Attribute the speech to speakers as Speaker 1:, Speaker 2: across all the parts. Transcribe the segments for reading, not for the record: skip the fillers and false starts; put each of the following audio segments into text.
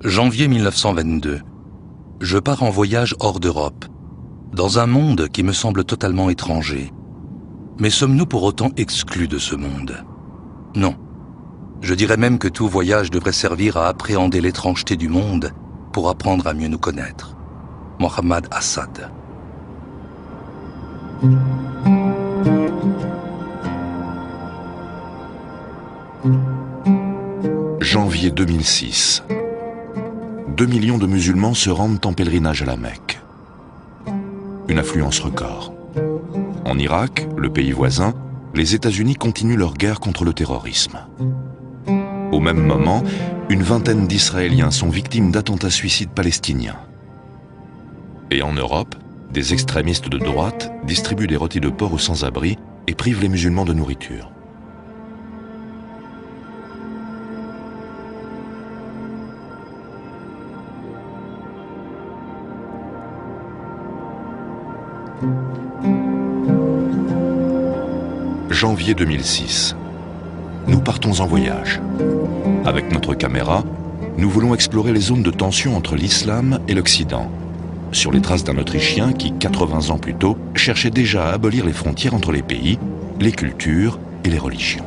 Speaker 1: Janvier 1922. Je pars en voyage hors d'Europe, dans un monde qui me semble totalement étranger. Mais sommes-nous pour autant exclus de ce monde? Non. Je dirais même que tout voyage devrait servir à appréhender l'étrangeté du monde pour apprendre à mieux nous connaître. Mohammad Assad.
Speaker 2: Janvier 2006. 2 millions de musulmans se rendent en pèlerinage à la Mecque. Une affluence record. En Irak, le pays voisin, les États-Unis continuent leur guerre contre le terrorisme. Au même moment, une vingtaine d'Israéliens sont victimes d'attentats suicides palestiniens. Et en Europe, des extrémistes de droite distribuent des rôtis de porc aux sans-abri et privent les musulmans de nourriture. Janvier 2006. Nous partons en voyage. Avec notre caméra, nous voulons explorer les zones de tension entre l'islam et l'Occident, sur les traces d'un Autrichien qui, 80 ans plus tôt, cherchait déjà à abolir les frontières entre les pays, les cultures et les religions.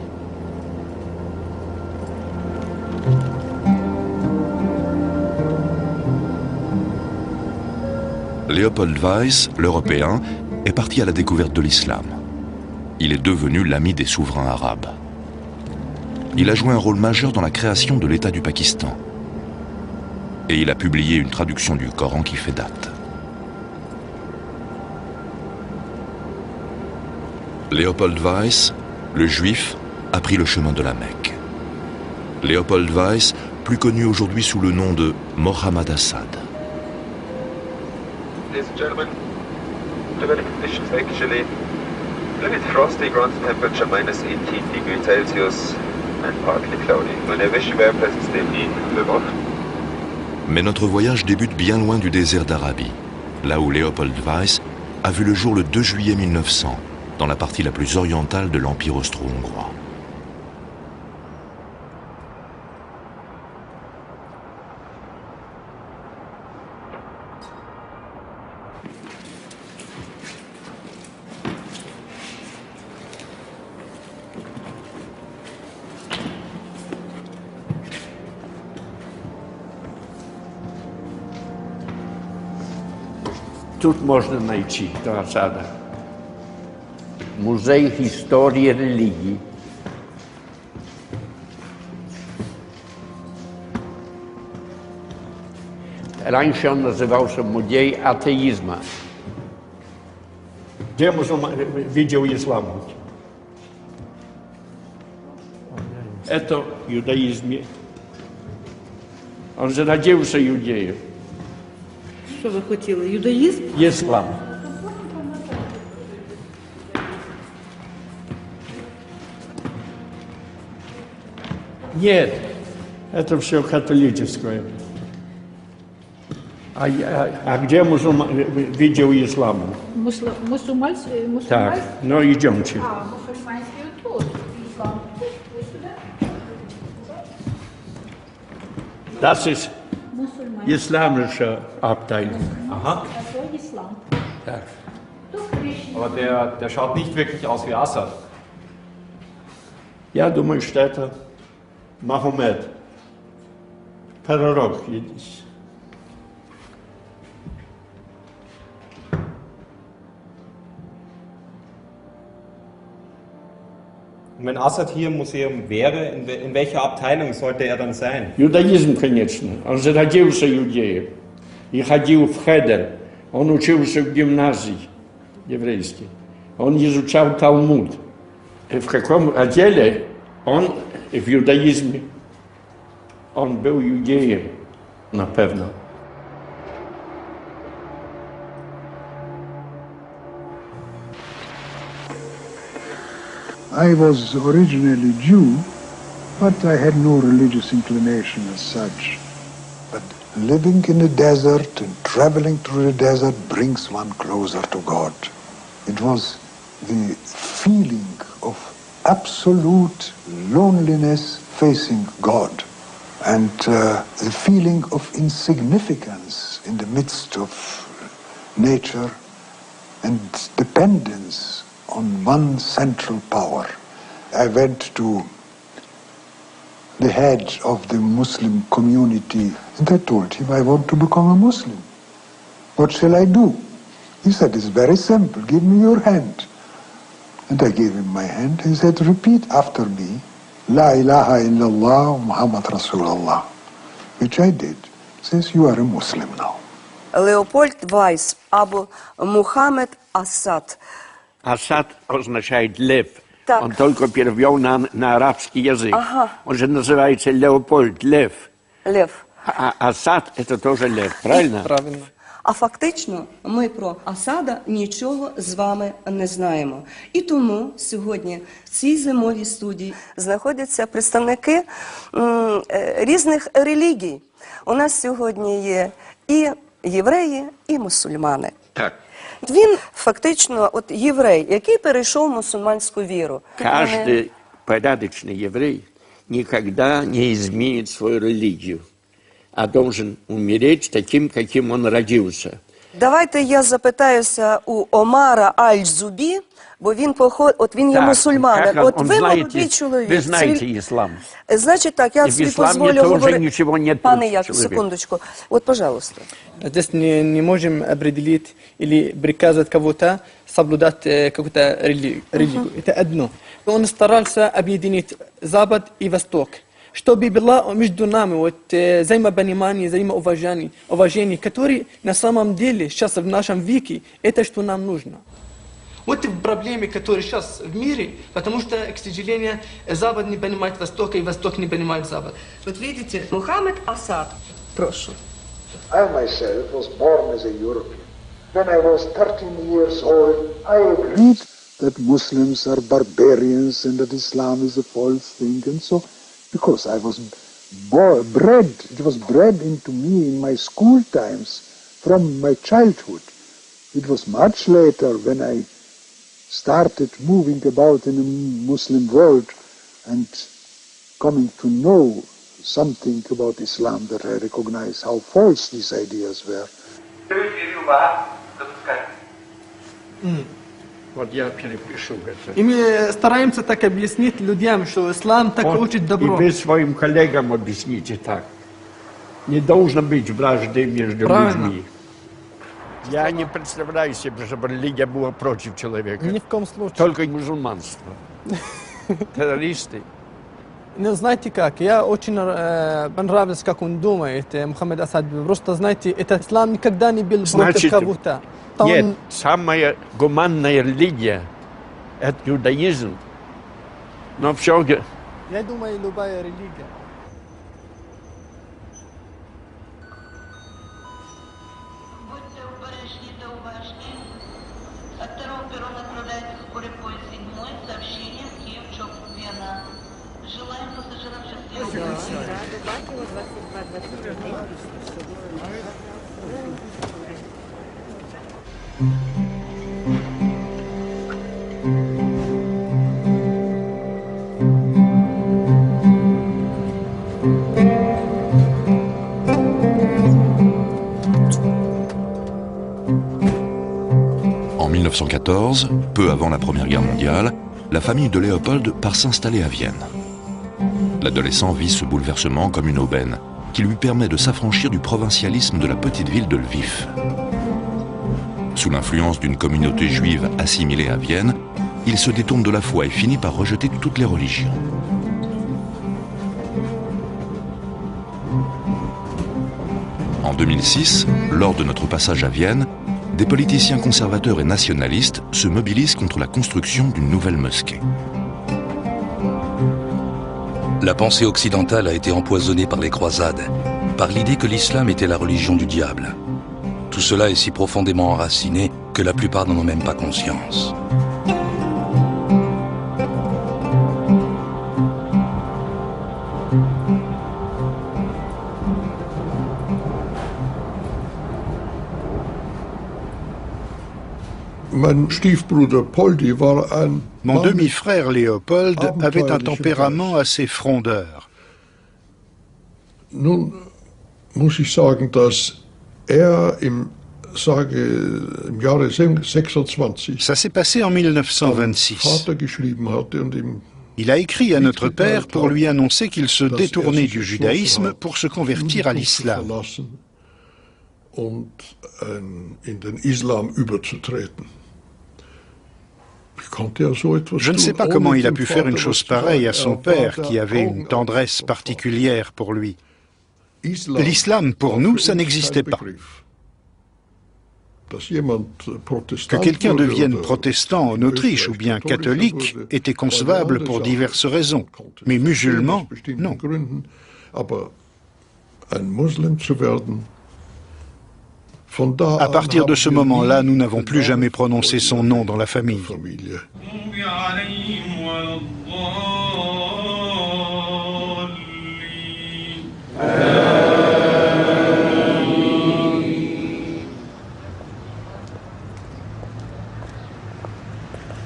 Speaker 2: Leopold Weiss, l'Européen, est parti à la découverte de l'islam. Il est devenu l'ami des souverains arabes. Il a joué un rôle majeur dans la création de l'État du Pakistan. Et il a publié une traduction du Coran qui fait date. Leopold Weiss, le juif, a pris le chemin de la Mecque. Leopold Weiss, plus connu aujourd'hui sous le nom de Mohammad Assad.
Speaker 3: Ladies and gentlemen, the weather conditions actually a little bit frosty, ground temperature -18°C and partly cloudy. When I wish you very pleasant stay in Lvov.
Speaker 2: Mais notre voyage débute bien loin du désert d'Arabie, là où Leopold Weiss a vu le jour le 2 juillet 1900, dans la partie la plus orientale de l'Empire austro-hongrois.
Speaker 4: Тут можна знайти до Асада. Музей історії релігії. Раніше він називався Музей атеїзму.
Speaker 5: Где мусульман видел ислам?
Speaker 4: Это юдаизм. Он же родился иудеем.
Speaker 6: Що ви хотіли? Юдаїзм?
Speaker 4: Ислам. Нет,
Speaker 5: Это все католическое. А где мусульман видел ислам?
Speaker 6: Мусульманський?
Speaker 5: Так, ну идемте.
Speaker 6: А, мусульманський тут. Іслам. Ви сюди?
Speaker 5: Das ist
Speaker 6: Мусульманський.
Speaker 5: islamische Abteilung.
Speaker 7: Aha,
Speaker 6: А то іслам.
Speaker 5: Так.
Speaker 6: Тут хрещення.
Speaker 7: aber der schaut nicht wirklich aus wie Assad.
Speaker 5: Я думаю, что это Мохаммед. Пророк.
Speaker 7: Und wenn Assad hier im Museum wäre, in welcher Abteilung sollte er dann sein?
Speaker 5: Иудаизм, конечно. Он же родился иудеем. И ходил в хедер. Он учился в гимназии еврейской. Он изучал Талмуд. И в каком отделе он в иудаизме? Он был иудеем, напевно.
Speaker 8: I was originally Jew, but I had no religious inclination as such. But living in a desert and traveling through the desert brings one closer to God. It was the feeling of absolute loneliness facing God. And the feeling of insignificance in the midst of nature and dependence on one central power. I went to the head of the Muslim community and I told him I want to become a Muslim. What shall I do? He said, it's very simple, give me your hand. And I gave him my hand. He said, repeat after me, La ilaha illallah Muhammad Rasulullah, which I did. He says, you are a Muslim now.
Speaker 9: Леопольд Вайс або Мухаммед Асад.
Speaker 5: Асад означает лев.
Speaker 9: Так.
Speaker 5: Он только перевел на арабский язык.
Speaker 9: Ага.
Speaker 5: Он же называется Леопольд, лев.
Speaker 9: Лев.
Speaker 5: А Асад это тоже лев, правильно?
Speaker 10: Правильно.
Speaker 9: А фактично ми про Асада нічого з вами не знаємо. І тому сьогодні в цій зимовій студії знаходяться представники різних релігій. У нас сьогодні є і євреї, і мусульмани.
Speaker 5: Так.
Speaker 9: Він фактично от єврей, який перейшов в мусульманську віру.
Speaker 5: Каждый порядочный еврей никогда не изменит свою религию, а должен умереть таким, каким он родился.
Speaker 9: Давайте я запитаюся у Омара Аль-Зубі, бо він він є
Speaker 5: Так,
Speaker 9: мусульманин.
Speaker 5: как
Speaker 9: От
Speaker 5: он
Speaker 9: ви
Speaker 5: знаете,
Speaker 9: молодий чоловік.
Speaker 5: Вы знаете ислам.
Speaker 9: Значить так, я
Speaker 5: И в
Speaker 9: собі
Speaker 5: исламе
Speaker 9: дозволю
Speaker 5: тоже
Speaker 9: говорити.
Speaker 5: ничего нет
Speaker 9: Пане
Speaker 5: против
Speaker 9: Яков,
Speaker 5: человека.
Speaker 9: секундочку. От, пожалуйста.
Speaker 10: Здесь не можем определить или приказать кого-то соблюдать какую-то религию. Это одно. Он старался объединить Запад и Восток, чтобы было между нами взаимопонимание, взаимоуважение, которое на самом деле сейчас в нашем веке, это что нам нужно. Вот проблемы, которые сейчас в мире, потому что, к сожалению, Запад не понимает Востока, и Восток не понимает Запад.
Speaker 9: Вот видите, Мухаммед Асад, прошу.
Speaker 8: I myself was born as a European. When I was 13 years old, I agreed that Muslims are barbarians and that Islam is a false thing, and so, because I was bred, it was bred into me in my school times from my childhood. It was much later when I started moving about in the Muslim world and coming to know something about Islam that I recognized how false these ideas were.
Speaker 5: Вот я перепишу это.
Speaker 10: И мы стараемся так объяснить людям, что ислам так учит добро.
Speaker 5: И вы своим коллегам объясните так. Не должно быть вражды между людьми. Я не представляю себе, чтобы религия была против человека.
Speaker 10: Ни в коем случае.
Speaker 5: Только мусульманство. Террористы.
Speaker 10: Ну, знаете как, я очень понравился, как он думает, Мухаммед Асад. Просто, знаете, этот ислам никогда не был против кого-то.
Speaker 5: Нет, самая гуманная религия – это иудаизм. Но все...
Speaker 10: Я думаю, любая религия.
Speaker 6: Будьте обережні та уважні. От второго перрона отправляется скорый поезд 7 с сообщением Киев-Чоп-Вена. Желаем пассажирам счастливого.
Speaker 2: En 1914, peu avant la Première Guerre mondiale, la famille de Léopold part s'installer à Vienne. L'adolescent vit ce bouleversement comme une aubaine, qui lui permet de s'affranchir du provincialisme de la petite ville de Lviv. Sous l'influence d'une communauté juive assimilée à Vienne, il se détourne de la foi et finit par rejeter toutes les religions. En 2006, lors de notre passage à Vienne, des politiciens conservateurs et nationalistes se mobilisent contre la construction d'une nouvelle mosquée.
Speaker 1: La pensée occidentale a été empoisonnée par les croisades, par l'idée que l'islam était la religion du diable. Tout cela est si profondément enraciné que la plupart n'en ont même pas conscience.
Speaker 11: Mon demi-frère Léopold avait un tempérament assez frondeur. Nun muss ich sagen, dass im Jahre 26
Speaker 12: Ça s'est passé en 1926.
Speaker 11: Vater geschrieben hatte und ihm
Speaker 12: Il a écrit à notre père pour lui annoncer qu'il se détournait du judaïsme pour se convertir à l'islam.
Speaker 11: Und in den Islam überzutreten.
Speaker 12: Je ne sais pas comment il a pu faire une chose pareille à son père, qui avait une tendresse particulière pour lui. L'islam, pour nous, ça n'existait pas. Que quelqu'un devienne protestant en Autriche ou bien catholique était concevable pour diverses raisons, mais musulman, non. À partir de ce moment-là, nous n'avons plus jamais prononcé son nom dans la famille.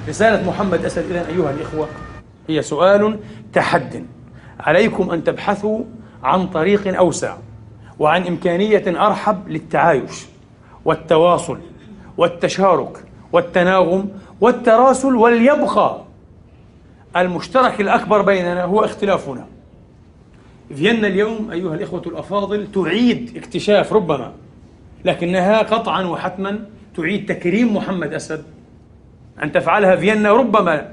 Speaker 13: رسالة محمد أسد إذن أيها الإخوة هي سؤال تحد عليكم أن تبحثوا عن طريق أوسع وعن إمكانية أرحب للتعايش والتواصل والتشارك والتناغم والتراسل، وليبقى المشترك الأكبر بيننا هو اختلافنا. فيينا اليوم أيها الإخوة الأفاضل تعيد اكتشاف ربما، لكنها قطعا وحتما تعيد تكريم محمد أسد. أن تفعلها فيينا ربما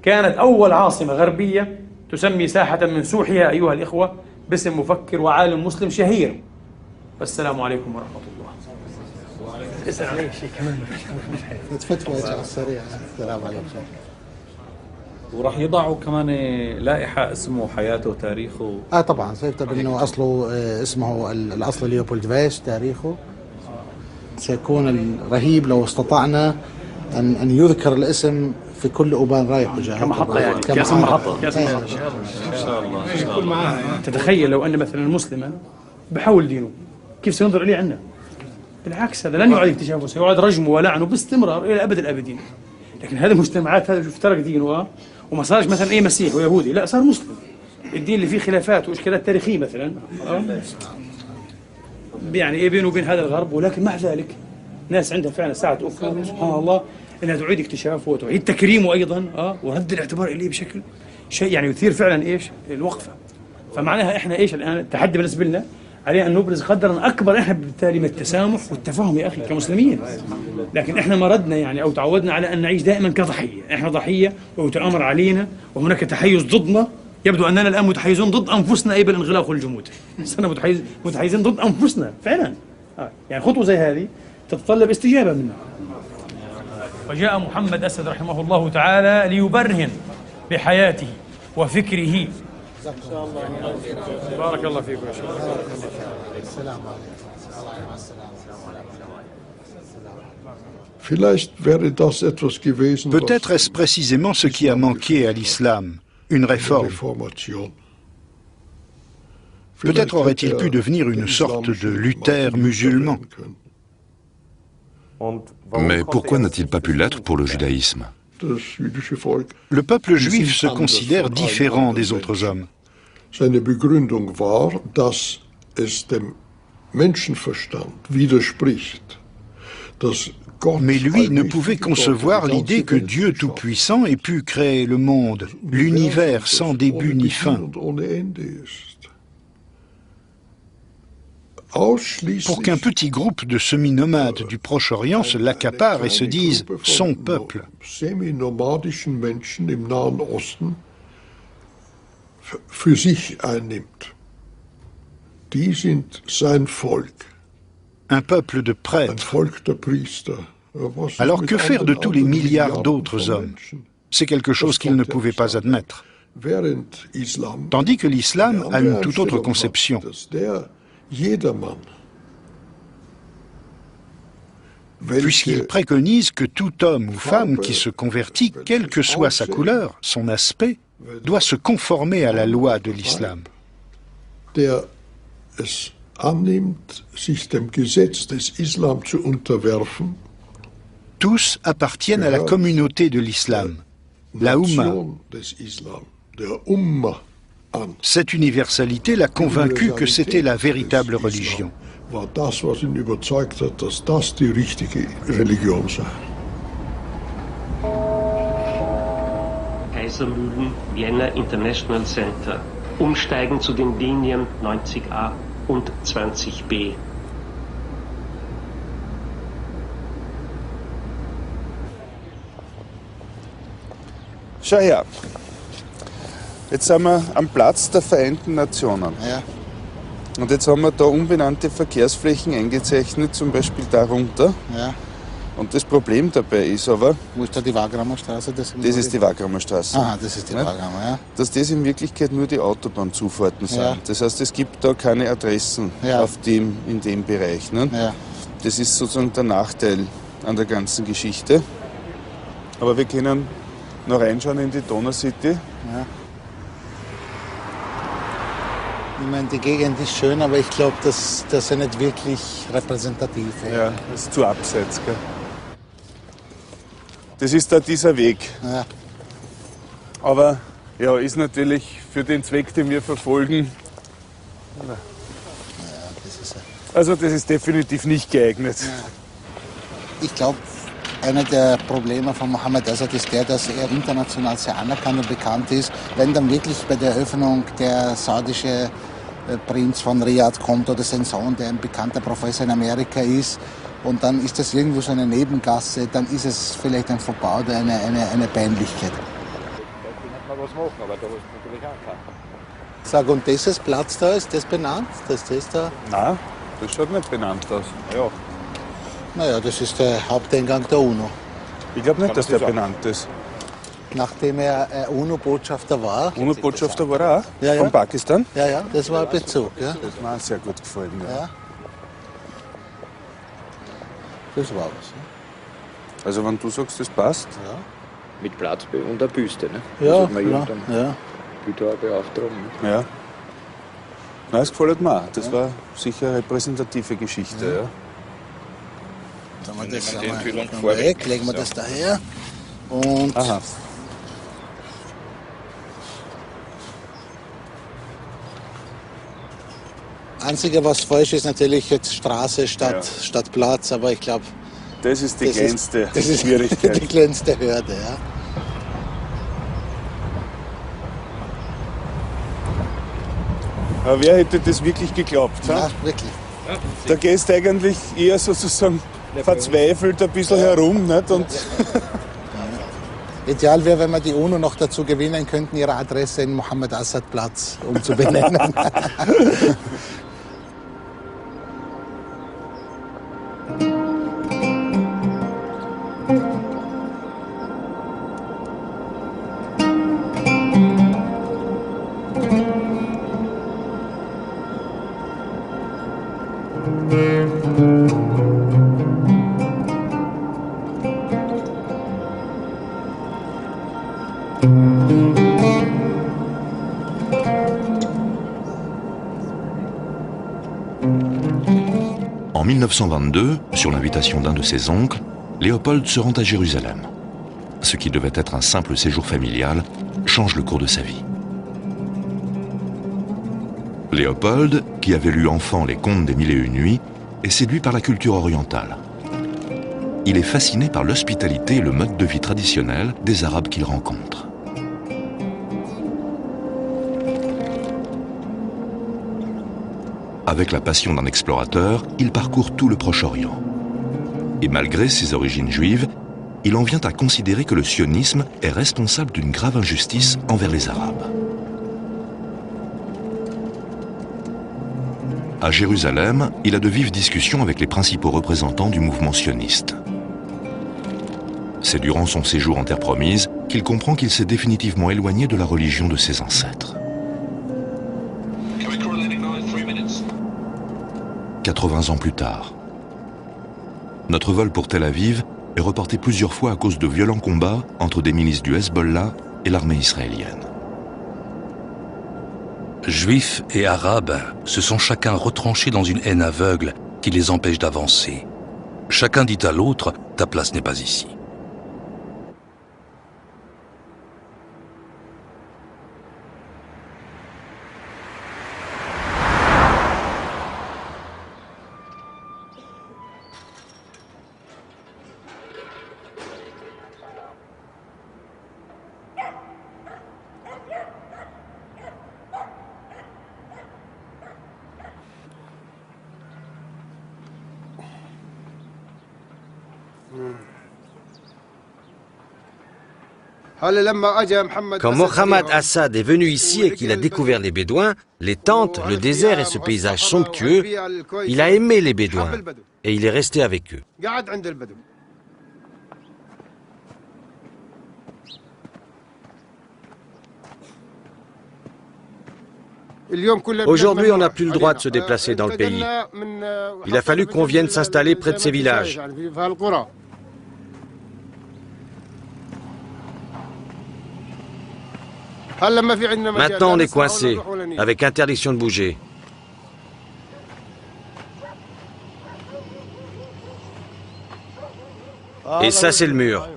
Speaker 13: كانت أول عاصمة غربية تسمي ساحة من سوحها أيها الإخوة باسم مفكر وعالم مسلم شهير. والسلام عليكم ورحمة الله. اسأل عليه شيء كمان.
Speaker 14: فتوى على السريع. السلام عليكم.
Speaker 15: وراح يضعوا كمان لائحة اسمه حياته وتاريخه.
Speaker 14: طبعا سيكتب انه اصله اسمه الاصل ليوبولد فيش تاريخه. سيكون رهيب لو استطعنا ان يذكر الاسم في كل أوبان رايح وجاي
Speaker 13: كمحطة يعني كاسم محطة
Speaker 15: إن شاء الله
Speaker 13: يكون معاه. تتخيل لو أن مثلا مسلما بحول دينه كيف سينظر إليه عنا؟ بالعكس هذا لن يعاد اكتشافه، سيعاد رجمه ولعنه باستمرار إلى أبد الآبدين. لكن هذه المجتمعات هذا شوف ترك دينه وما صارش مثلا أي مسيح ويهودي، لا صار مسلم. الدين اللي فيه خلافات وإشكالات تاريخية مثلا يعني إيه بينه وبين هذا الغرب، ولكن مع ذلك ناس عندها فعلا ساعة أفهم سبحان الله انها تعيد اكتشافه وتعيد تكريمه ايضا ورد الاعتبار اليه بشكل شيء يعني يثير فعلا ايش الوقفه. فمعناها احنا ايش الان التحدي بالنسبه لنا علينا ان نبرز قدرا اكبر احنا بالتالي من التسامح والتفاهم يا اخي كمسلمين. لكن احنا مردنا يعني او تعودنا على ان نعيش دائما كضحيه، احنا ضحيه ويتامر علينا وهناك تحيز ضدنا. يبدو اننا الان متحيزون ضد انفسنا اي بالانغلاق والجمود. صرنا متحيزين ضد انفسنا فعلا. يعني خطوه زي هذه تتطلب استجابه منا. وجاء محمد أسد رحمه الله تعالى ليبرهن بحياته وفكره. بارك الله فيكم يا شيخ. السلام
Speaker 11: عليكم.
Speaker 12: Peut-être est-ce précisément ce qui a manqué à l'islam, une réforme. Peut-être aurait-il pu devenir une sorte de Luther musulman.
Speaker 2: Mais pourquoi n'a-t-il pas pu l'être pour le judaïsme?
Speaker 12: Le peuple juif se considère différent des autres hommes.
Speaker 11: Seine Begründung war, dass es dem Menschenverstand widerspricht, dass Gott
Speaker 12: Mais lui ne pouvait concevoir l'idée que Dieu Tout-Puissant ait pu créer le monde, l'univers sans début ni fin. Pour qu'un petit groupe de semi-nomades du Proche-Orient se l'accapare et se dise « son peuple ».
Speaker 11: Semi-nomadischen Menschen im Nahen Osten für sich einnimmt. Die sind sein Volk.
Speaker 12: Un peuple de prêtres. Alors que faire de tous les milliards d'autres hommes? C'est quelque chose qu'il ne pouvait pas admettre. Tandis que l'islam a une toute autre conception. Puisqu'il préconise que tout homme ou femme qui se convertit, quelle que soit sa couleur, son aspect, doit se conformer à la loi de l'islam. Tous appartiennent à la communauté de l'islam, la Ummah. Cette universalité l'a convaincu que c'était la véritable religion.
Speaker 11: War das, was ihn überzeugt hat, dass das die richtige Religion sei.
Speaker 16: Kaisermühlen, Vienna International Center. Umsteigen zu den Linien 90a und 20b.
Speaker 17: Schau her. Jetzt sind wir am Platz der Vereinten Nationen.
Speaker 14: Ja.
Speaker 17: Und jetzt haben wir da unbenannte Verkehrsflächen eingezeichnet, zum Beispiel darunter.
Speaker 14: Ja.
Speaker 17: Und das Problem dabei ist aber...
Speaker 14: Wo ist da die Wagramer Straße?
Speaker 17: Das ist die Wagramer Straße.
Speaker 14: Aha, das ist die Wagramer, ja.
Speaker 17: Dass das in Wirklichkeit nur die Autobahnzufahrten sind.
Speaker 14: Ja.
Speaker 17: Das heißt, es gibt da keine Adressen in dem Bereich. Ne?
Speaker 14: Ja.
Speaker 17: Das ist sozusagen der Nachteil an der ganzen Geschichte. Aber wir können noch reinschauen in die Donauscity.
Speaker 14: Ja. Ich meine, die Gegend ist schön, aber ich glaube, das ist ja nicht wirklich repräsentativ.
Speaker 17: Ja, das ist zu abseits. Gell? Das ist da dieser Weg.
Speaker 14: Ja.
Speaker 17: Aber ja, ist natürlich für den Zweck, den wir verfolgen.
Speaker 14: Ja, das ist
Speaker 17: also das ist definitiv nicht geeignet.
Speaker 14: Ja. Ich glaube, einer der Probleme von Mohammed Assad ist der, dass er international sehr anerkannt und bekannt ist. Wenn dann wirklich bei der Eröffnung der saudische Prinz von Riyadh kommt oder sein Sohn, der ein bekannter Professor in Amerika ist, und dann ist das irgendwo so eine Nebengasse, dann ist es vielleicht ein Fauxpas oder eine Peinlichkeit. Sag, und dieses Platz da, ist das benannt? Das da?
Speaker 17: Nein, das schaut nicht benannt aus. Ja.
Speaker 14: Naja, das ist der Haupteingang der UNO.
Speaker 17: Ich glaube nicht, dass der benannt ist.
Speaker 14: Nachdem er UNO-Botschafter war.
Speaker 17: UNO-Botschafter war er auch?
Speaker 14: Ja, ja.
Speaker 17: Von Pakistan?
Speaker 14: Ja, ja, das war ein Bezug. Ja.
Speaker 17: Das hat mir auch sehr gut gefallen. Ja.
Speaker 14: Das war was.
Speaker 17: Also wenn du sagst, das passt?
Speaker 14: Ja.
Speaker 18: Mit Platz und der Büste, ne?
Speaker 14: Ja,
Speaker 18: ja. Beauftragung.
Speaker 17: Ja. Nein, das gefällt mir auch. Das war sicher eine repräsentative Geschichte. Ja.
Speaker 14: Dann haben wir das einmal weg, legen wir das daher. Und
Speaker 17: aha.
Speaker 14: Einzige, was falsch ist, natürlich jetzt Straße statt Platz, aber ich glaube,
Speaker 17: das ist die kleinste
Speaker 14: Schwierigkeit. Das ist die kleinste Hürde, ja.
Speaker 17: Aber wer hätte das wirklich geglaubt?
Speaker 14: Ja, wirklich.
Speaker 17: Da gehst du eigentlich eher sozusagen verzweifelt ein bisschen herum. Nicht? Und
Speaker 14: Ideal wäre, wenn wir die UNO noch dazu gewinnen könnten, ihre Adresse in Mohammed Assad Platz umzubenennen.
Speaker 2: En 1922, sur l'invitation d'un de ses oncles, Léopold se rend à Jérusalem. Ce qui devait être un simple séjour familial change le cours de sa vie. Léopold, qui avait lu enfant les contes des Mille et une nuits, est séduit par la culture orientale. Il est fasciné par l'hospitalité et le mode de vie traditionnel des Arabes qu'il rencontre. Avec la passion d'un explorateur, il parcourt tout le Proche-Orient. Et malgré ses origines juives, il en vient à considérer que le sionisme est responsable d'une grave injustice envers les Arabes. À Jérusalem, il a de vives discussions avec les principaux représentants du mouvement sioniste. C'est durant son séjour en Terre Promise qu'il comprend qu'il s'est définitivement éloigné de la religion de ses ancêtres. 80 ans plus tard. Notre vol pour Tel Aviv est reporté plusieurs fois à cause de violents combats entre des milices du Hezbollah et l'armée israélienne.
Speaker 1: Juifs et Arabes se sont chacun retranchés dans une haine aveugle qui les empêche d'avancer. Chacun dit à l'autre « ta place n'est pas ici ».
Speaker 19: Quand Mohammad Assad est venu ici et qu'il a découvert les Bédouins, les tentes, le désert et ce paysage somptueux, il a aimé les Bédouins et il est resté avec eux. Aujourd'hui, on n'a plus le droit de se déplacer dans le pays. Il a fallu qu'on vienne s'installer près de ces villages. Maintenant, on est coincé, avec interdiction de bouger. Et ça, c'est le mur.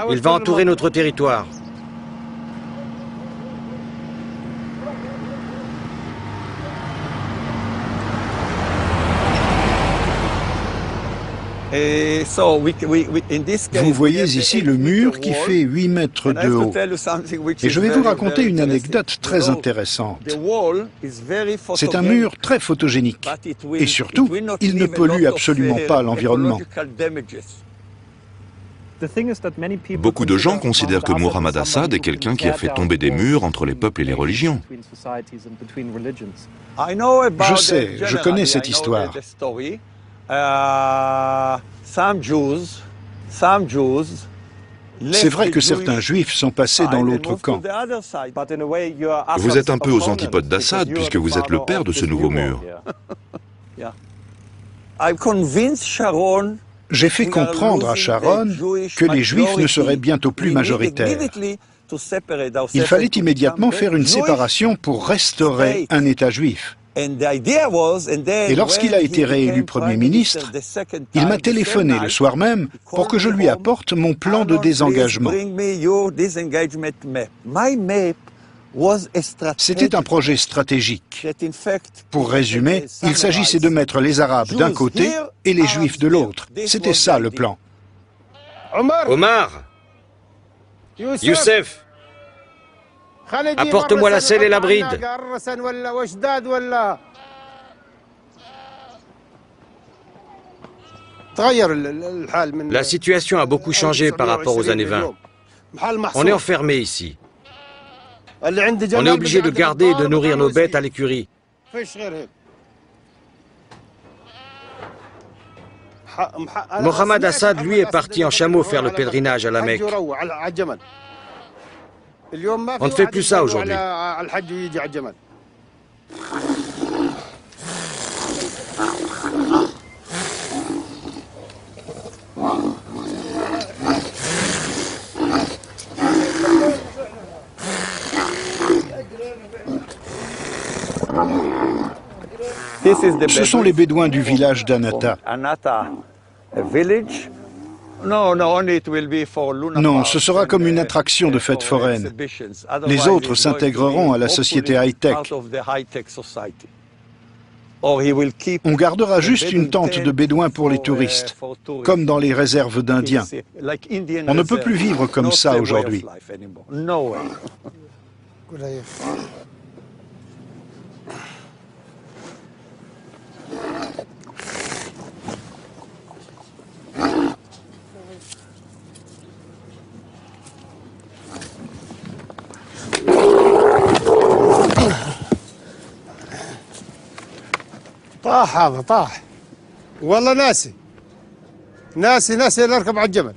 Speaker 19: Il va entourer notre territoire.
Speaker 12: Vous voyez ici le mur qui fait 8 mètres de haut. Et je vais vous raconter une anecdote très intéressante. C'est un mur très photogénique. Et surtout, il ne pollue absolument pas l'environnement.
Speaker 2: Beaucoup de gens considèrent que Mohammad Assad est quelqu'un qui a fait tomber des murs entre les peuples et les religions.
Speaker 12: Je sais, je connais cette histoire. C'est vrai que certains juifs sont passés dans l'autre camp.
Speaker 2: Vous êtes un peu aux antipodes d'Assad puisque vous êtes le père de ce nouveau mur.
Speaker 12: J'ai fait comprendre à Sharon que les juifs ne seraient bientôt plus majoritaires. Il fallait immédiatement faire une séparation pour restaurer un État juif. Et lorsqu'il a été réélu Premier ministre, il m'a téléphoné le soir même pour que je lui apporte mon plan de désengagement. C'était un projet stratégique. Pour résumer, il s'agissait de mettre les Arabes d'un côté et les Juifs de l'autre. C'était ça le plan.
Speaker 19: Omar, Youssef, apporte-moi la selle et la bride. La situation a beaucoup changé par rapport aux années 20. On est enfermé ici. On est obligé de garder et de nourrir nos bêtes à l'écurie. Mohammad Assad, lui, est parti en chameau faire le pèlerinage à la Mecque. On ne fait plus ça aujourd'hui.
Speaker 12: Ce sont les Bédouins du village d'Anata. Non, ce sera comme une attraction de fête foraine. Les autres s'intégreront à la société high-tech. On gardera juste une tente de Bédouins pour les touristes, comme dans les réserves d'Indiens. On ne peut plus vivre comme ça aujourd'hui.
Speaker 20: طاح هذا طاح والله ناسي اللي اركب على الجمل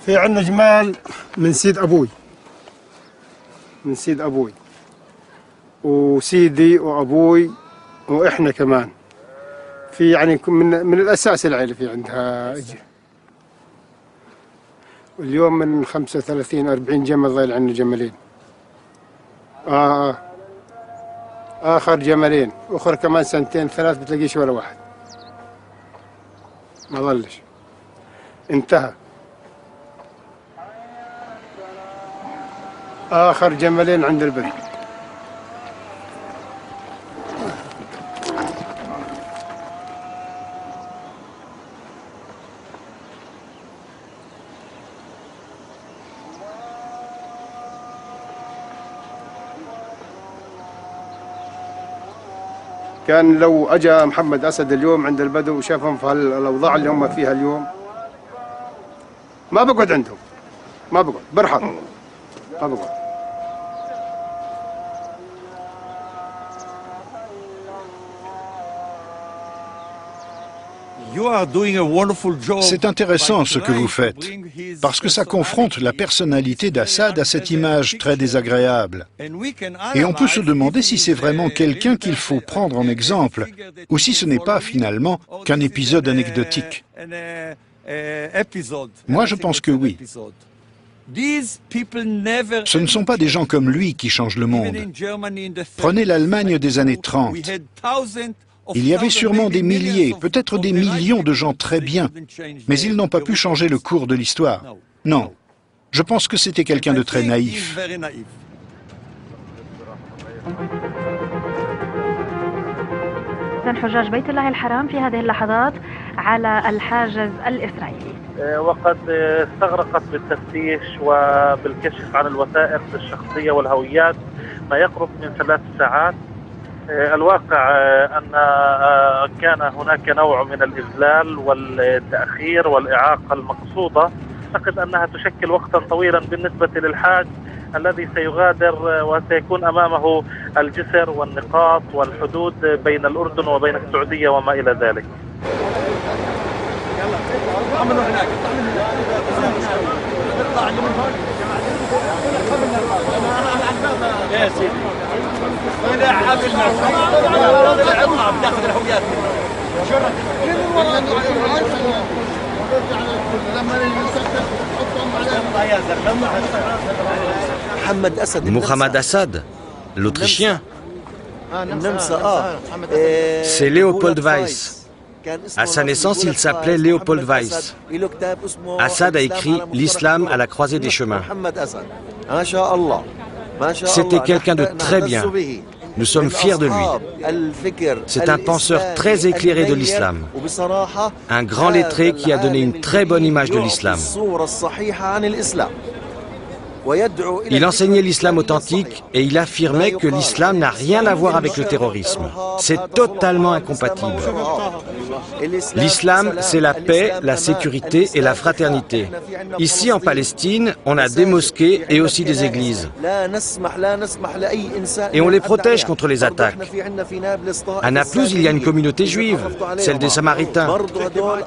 Speaker 20: في عندنا جمال من سيد ابوي وسيدي وابوي واحنا كمان في يعني من الاساس العائله في عندها اليوم من 35 40 جمل ضايل عندنا جملين اخر جملين اخر كمان سنتين ثلاث بتلاقيش ولا واحد ما ظلش انتهى آخر جملين عند البر كان لو اجى محمد اسد اليوم عند البدو وشافهم في الاوضاع اللي هم فيها اليوم ما بقعد عندهم، ما بقعد، برحض، ما بقعد.
Speaker 12: C'est intéressant ce que vous faites, parce que ça confronte la personnalité d'Assad à cette image très désagréable. Et on peut se demander si c'est vraiment quelqu'un qu'il faut prendre en exemple, ou si ce n'est pas finalement qu'un épisode anecdotique. Moi, je pense que oui. Ce ne sont pas des gens comme lui qui changent le monde. Prenez l'Allemagne des années 30. Il y avait sûrement des milliers, peut-être des millions de gens très bien, mais ils n'ont pas pu changer le cours de l'histoire. Non, je pense que c'était quelqu'un de très naïf.
Speaker 21: حجاج بيت الله الحرام في هذه اللحظات على الحاجز الإسرائيلي.
Speaker 22: وقد استغرقت بالتفتيش وبالكشف عن الوثائق الشخصية والهويات ما يقرب من 3 ساعات. الواقع أن كان هناك نوع من الإذلال والتأخير والإعاقة المقصودة. أعتقد أنها تشكل وقتا طويلا بالنسبة للحاج الذي سيغادر وسيكون أمامه الجسر والنقاط والحدود بين الأردن وبين السعودية وما إلى ذلك.
Speaker 19: Mohamed Assad, l'Autrichien, c'est Léopold Weiss. À sa naissance, il s'appelait Léopold Weiss. Assad a écrit « L'islam à la croisée des chemins ». C'était quelqu'un de très bien. Nous sommes fiers de lui. C'est un penseur très éclairé de l'islam. Un grand lettré qui a donné une très bonne image de l'islam. Il enseignait l'islam authentique et il affirmait que l'islam n'a rien à voir avec le terrorisme. C'est totalement incompatible. L'islam, c'est la paix, la sécurité et la fraternité. Ici, en Palestine, on a des mosquées et aussi des églises. Et on les protège contre les attaques. À Naplouse, il y a une communauté juive, celle des Samaritains.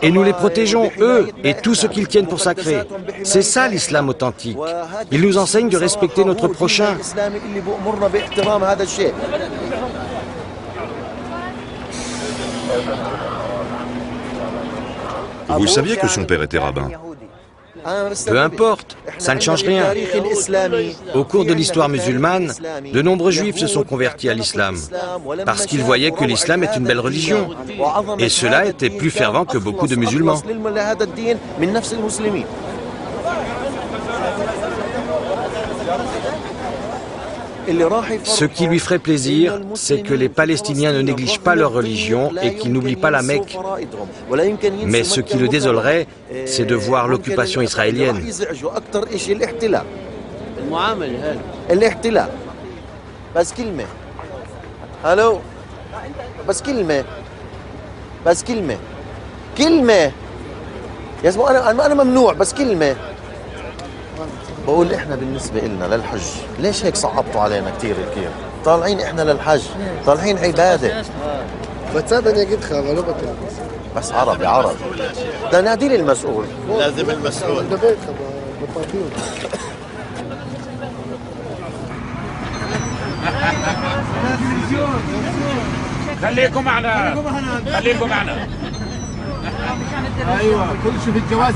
Speaker 19: Et nous les protégeons, eux, et tout ce qu'ils tiennent pour sacré. C'est ça l'islam authentique. Il nous enseigne de respecter notre prochain.
Speaker 2: Vous saviez que son père était rabbin?
Speaker 19: Peu importe, ça ne change rien. Au cours de l'histoire musulmane, de nombreux juifs se sont convertis à l'islam, parce qu'ils voyaient que l'islam est une belle religion. Et cela était plus fervent que beaucoup de musulmans. Ce qui lui ferait plaisir, c'est que les Palestiniens ne négligent pas leur religion et qu'ils n'oublient pas la Mecque. Mais ce qui le désolerait, c'est de voir l'occupation israélienne.
Speaker 23: بقول احنا بالنسبة لنا للحج ليش هيك صعبتوا علينا كثير كثير؟ طالعين احنا للحج، طالعين عبادة. بتصدق قد خبروا بس عربي. ده نادي لي المسؤول. لازم المسؤول.
Speaker 24: خليكم معنا. ايوه كل شيء في الجواز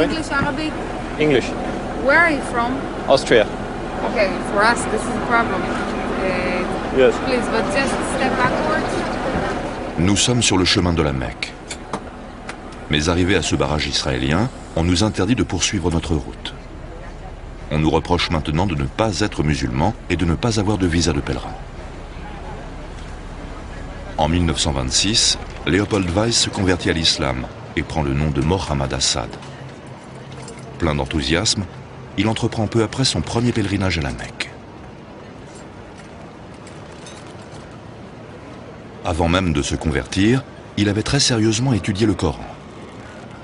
Speaker 6: English, Arabic?
Speaker 18: English.
Speaker 6: Where are you from?
Speaker 18: Austria.
Speaker 6: Okay, for us this is a problem.
Speaker 18: Yes.
Speaker 6: Please, but just step backwards.
Speaker 2: Nous sommes sur le chemin de la Mecque. Mais arrivés à ce barrage israélien, on nous interdit de poursuivre notre route. On nous reproche maintenant de ne pas être musulmans et de ne pas avoir de visa de pèlerin. En 1926, Leopold Weiss se convertit à l'islam et prend le nom de Mohammad Assad. Plein d'enthousiasme, il entreprend peu après son premier pèlerinage à la Mecque. Avant même de se convertir, il avait très sérieusement étudié le Coran.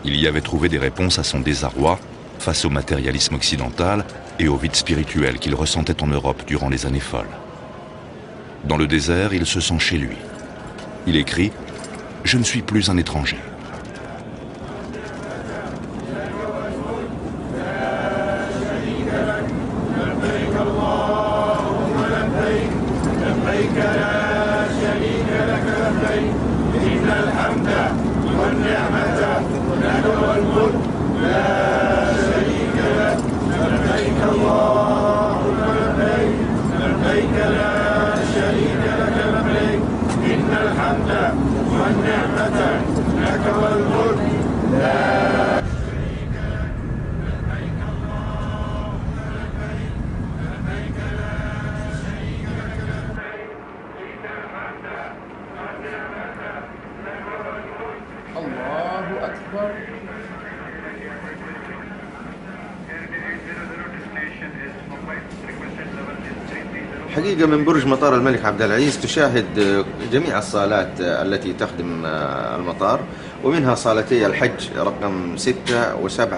Speaker 2: Il y avait trouvé des réponses à son désarroi face au matérialisme occidental et au vide spirituel qu'il ressentait en Europe durant les années folles. Dans le désert, il se sent chez lui. Il écrit « Je ne suis plus un étranger ».
Speaker 23: حقيقة من برج مطار الملك عبد العزيز تشاهد جميع الصالات التي تخدم المطار ومنها صالتي الحج رقم 6 و7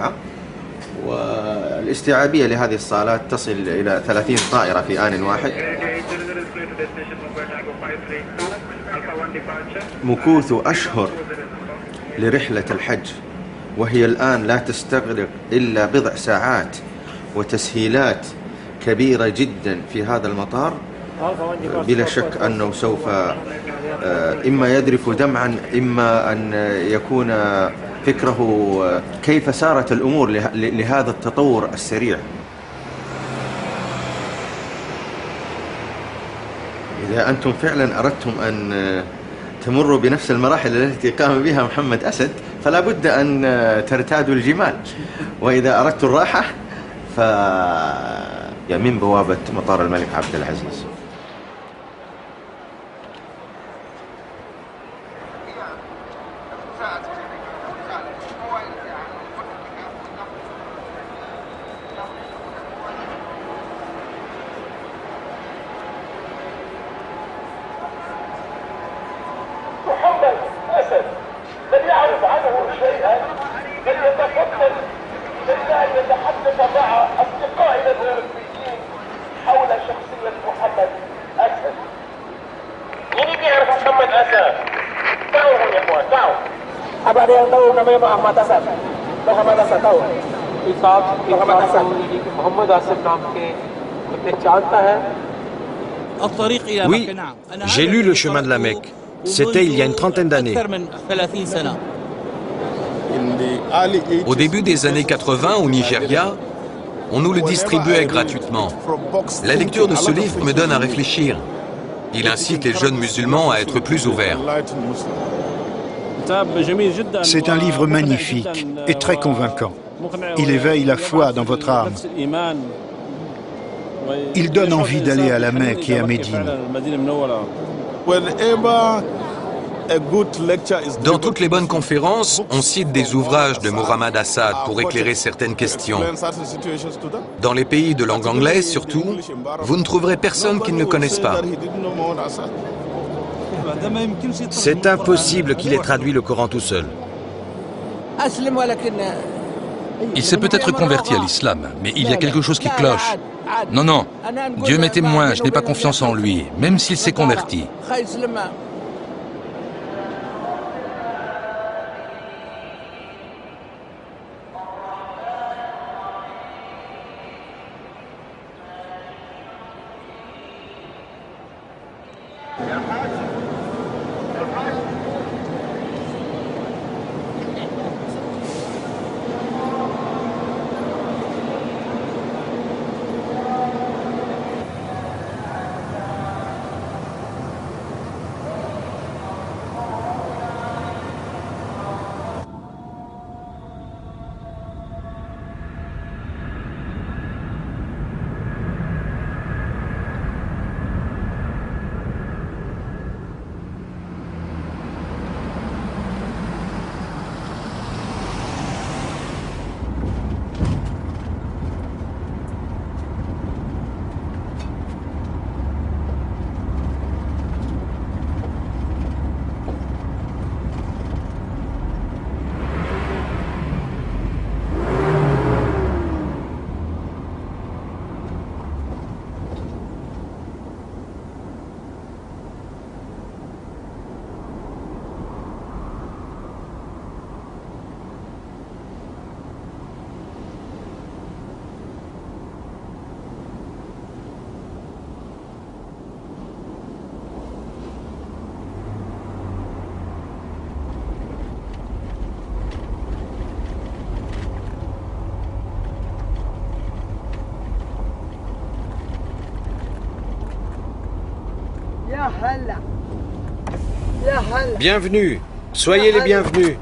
Speaker 23: والاستيعابية لهذه الصالات تصل إلى 30 طائرة في آن واحد. مكوث أشهر لرحلة الحج وهي الآن لا تستغرق إلا بضع ساعات وتسهيلات كبيرة جدا في هذا المطار. بلا شك أنه سوف إما يذرف دمعا إما أن يكون فكره كيف سارت الأمور لهذا التطور السريع. إذا أنتم فعلا أردتم أن تمروا بنفس المراحل التي قام بها محمد أسد فلا بد أن ترتادوا الجمال، وإذا أردتم الراحة من بوابة مطار الملك عبد العزيز.
Speaker 3: محمد أسد من يعرف عنه شيئا فليتفضل لله يتحدث مع أصدقائنا الأوروبيين حول شخصية محمد أسد. مين يعرف محمد أسد؟ تعالوا يا إخوان تعالوا. Apa ada yang tahu namanya Muhammad Asad? Muhammad Asad tahu? Muhammad Asad. Muhammad Asad नाम के अपने जानता है?
Speaker 19: Oui, j'ai lu Le chemin de la Mecque. C'était il y a une trentaine d'années.
Speaker 4: Au début des années 80 au Nigeria, on nous le distribuait gratuitement. La lecture de ce livre me donne à réfléchir. Il incite les jeunes musulmans à être plus ouverts.
Speaker 12: C'est un livre magnifique et très convaincant. Il éveille la foi dans votre âme. Il donne envie d'aller à la Mecque et à Médine.
Speaker 4: Dans toutes les bonnes conférences, on cite des ouvrages de Mohammad Assad pour éclairer certaines questions. Dans les pays de langue anglaise, surtout, vous ne trouverez personne qui ne le connaisse pas.
Speaker 19: C'est impossible qu'il ait traduit le Coran tout seul.
Speaker 1: Il s'est peut-être converti à l'islam, mais il y a quelque chose qui cloche. Non, non, Dieu m'est témoin, je n'ai pas confiance en lui, même s'il s'est converti.
Speaker 19: Bienvenue, soyez les bienvenus.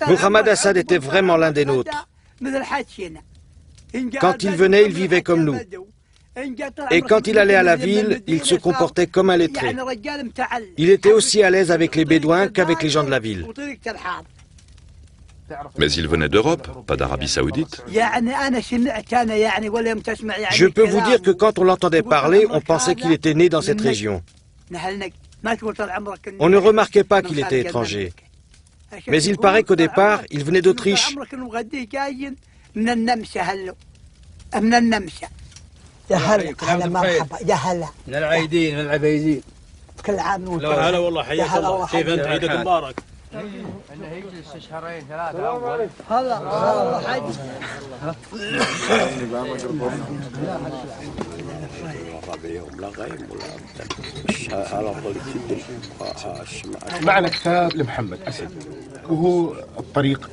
Speaker 19: Mohamed Assad était vraiment l'un des nôtres. Quand il venait, il vivait comme nous. Et quand il allait à la ville, il se comportait comme un lettré. Il était aussi à l'aise avec les Bédouins qu'avec les gens de la ville.
Speaker 2: Mais il venait d'Europe, pas d'Arabie Saoudite.
Speaker 19: Je peux vous dire que quand on l'entendait parler, on pensait qu'il était né dans cette région. On ne remarquait pas qu'il était étranger. Mais il paraît qu'au départ, il venait d'Autriche.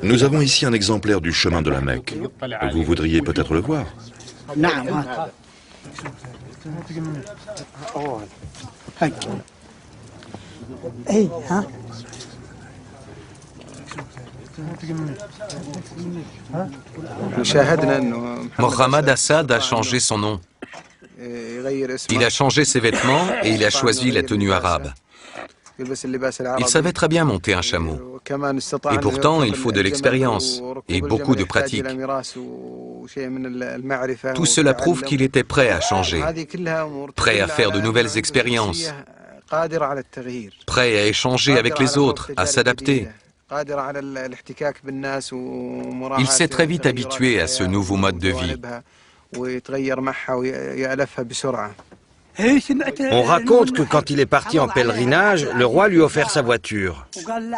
Speaker 2: Nous avons ici un exemplaire du chemin de la Mecque. Vous voudriez peut-être le voir?
Speaker 4: Mohamed Assad a changé son nom. Il a changé ses vêtements et il a choisi la tenue arabe. Il savait très bien monter un chameau. Et pourtant, il faut de l'expérience et beaucoup de pratique. Tout cela prouve qu'il était prêt à changer, prêt à faire de nouvelles expériences, prêt à échanger avec les autres, à s'adapter. Il s'est très vite habitué à ce nouveau mode de vie.
Speaker 19: On raconte que quand il est parti en pèlerinage, le roi lui a offert sa voiture.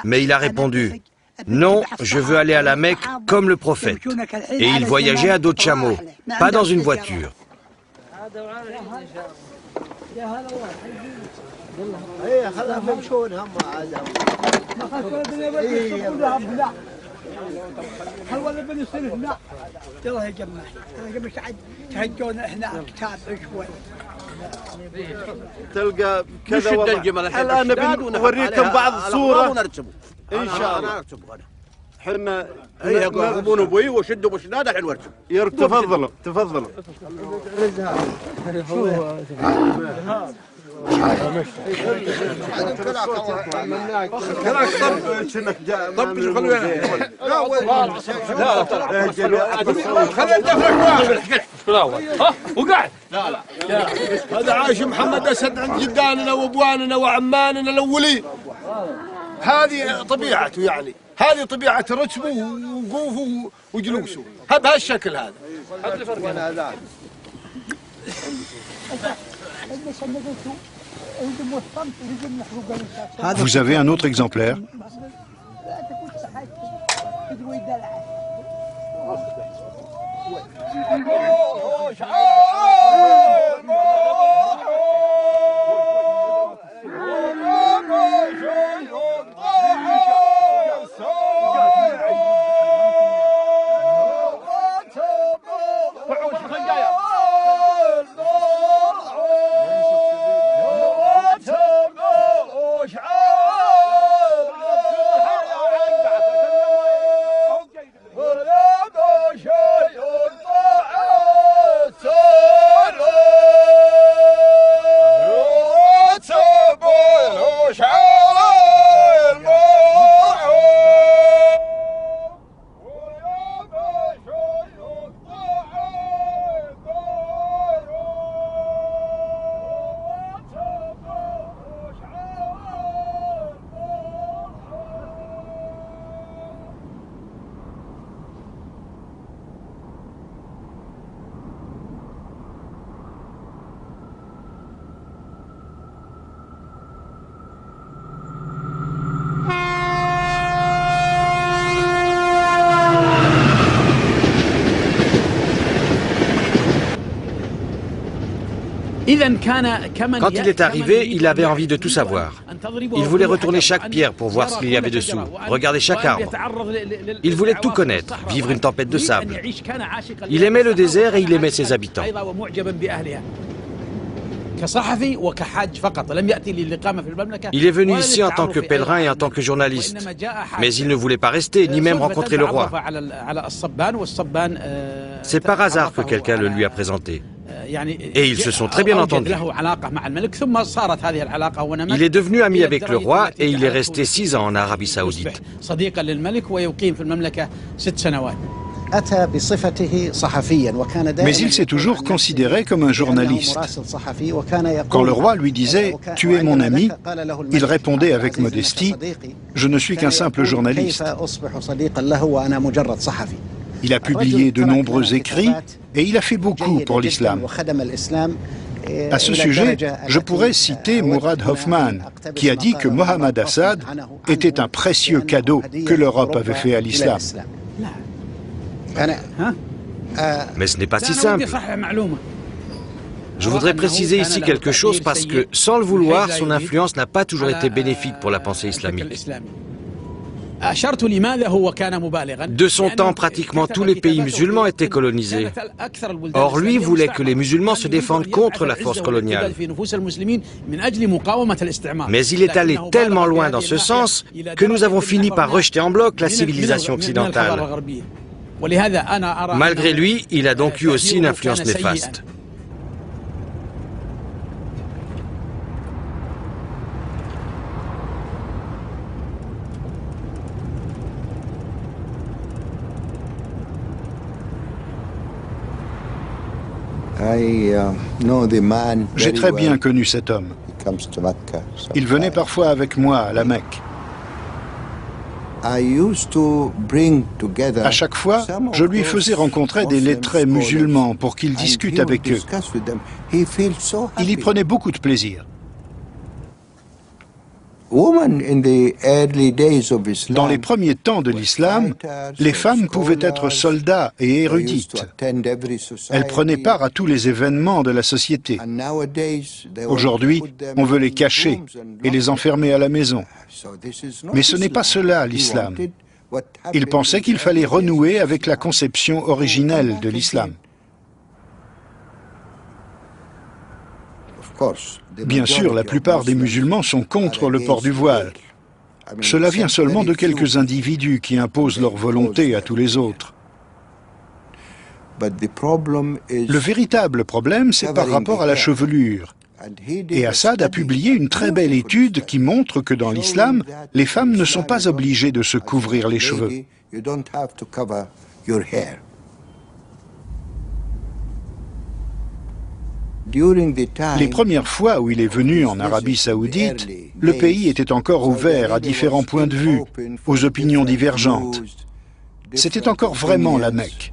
Speaker 19: Mais il a répondu « Non, je veux aller à la Mecque comme le prophète. » Et il voyageait à dos de chameau, pas dans une voiture.
Speaker 5: تلقى كذا الان نوريكم بعض الصوره ان شاء الله. احنا يقربون ابوي وشدوا بشناده الحين ورجوا. تفضلوا تفضلوا. طب شو خلونا وقعد. هذا عايش محمد اسد عند جداننا وابواننا وعماننا الاولين. هذه طبيعته يعني، هذه طبيعه رتبه ووقوفه وجلوسه بهالشكل هذا.
Speaker 12: Vous avez un autre exemplaire?
Speaker 19: Quand il est arrivé, il avait envie de tout savoir. Il voulait retourner chaque pierre pour voir ce qu'il y avait dessous, regarder chaque arbre. Il voulait tout connaître, vivre une tempête de sable. Il aimait le désert et il aimait ses habitants. Il est venu ici en tant que pèlerin et en tant que journaliste, mais il ne voulait pas rester, ni même rencontrer le roi. C'est par hasard que quelqu'un le lui a présenté. Et ils se sont très bien entendus. Il est devenu ami avec le roi et il est resté 6 ans en Arabie Saoudite.
Speaker 12: Mais il s'est toujours considéré comme un journaliste. Quand le roi lui disait « Tu es mon ami », il répondait avec modestie « Je ne suis qu'un simple journaliste ». Il a publié de nombreux écrits et il a fait beaucoup pour l'islam. À ce sujet, je pourrais citer Mourad Hoffman, qui a dit que Mohammad Assad était un précieux cadeau que l'Europe avait fait à l'islam.
Speaker 19: Mais ce n'est pas si simple. Je voudrais préciser ici quelque chose parce que, sans le vouloir, son influence n'a pas toujours été bénéfique pour la pensée islamique. De son temps, pratiquement tous les pays musulmans étaient colonisés. Or, lui voulait que les musulmans se défendent contre la force coloniale. Mais il est allé tellement loin dans ce sens que nous avons fini par rejeter en bloc la civilisation occidentale. Malgré lui, il a donc eu aussi une influence néfaste.
Speaker 12: J'ai très bien connu cet homme. Il venait parfois avec moi à la Mecque. À chaque fois, je lui faisais rencontrer des lettrés musulmans pour qu'il discute avec eux. Il y prenait beaucoup de plaisir. Dans les premiers temps de l'islam, les femmes pouvaient être soldats et érudites. Elles prenaient part à tous les événements de la société. Aujourd'hui, on veut les cacher et les enfermer à la maison. Mais ce n'est pas cela l'islam. Il pensait qu'il fallait renouer avec la conception originelle de l'islam. Bien sûr, la plupart des musulmans sont contre le port du voile. Cela vient seulement de quelques individus qui imposent leur volonté à tous les autres. Le véritable problème, c'est par rapport à la chevelure. Et Assad a publié une très belle étude qui montre que dans l'islam, les femmes ne sont pas obligées de se couvrir les cheveux. Les premières fois où il est venu en Arabie Saoudite, le pays était encore ouvert à différents points de vue, aux opinions divergentes. C'était encore vraiment la Mecque.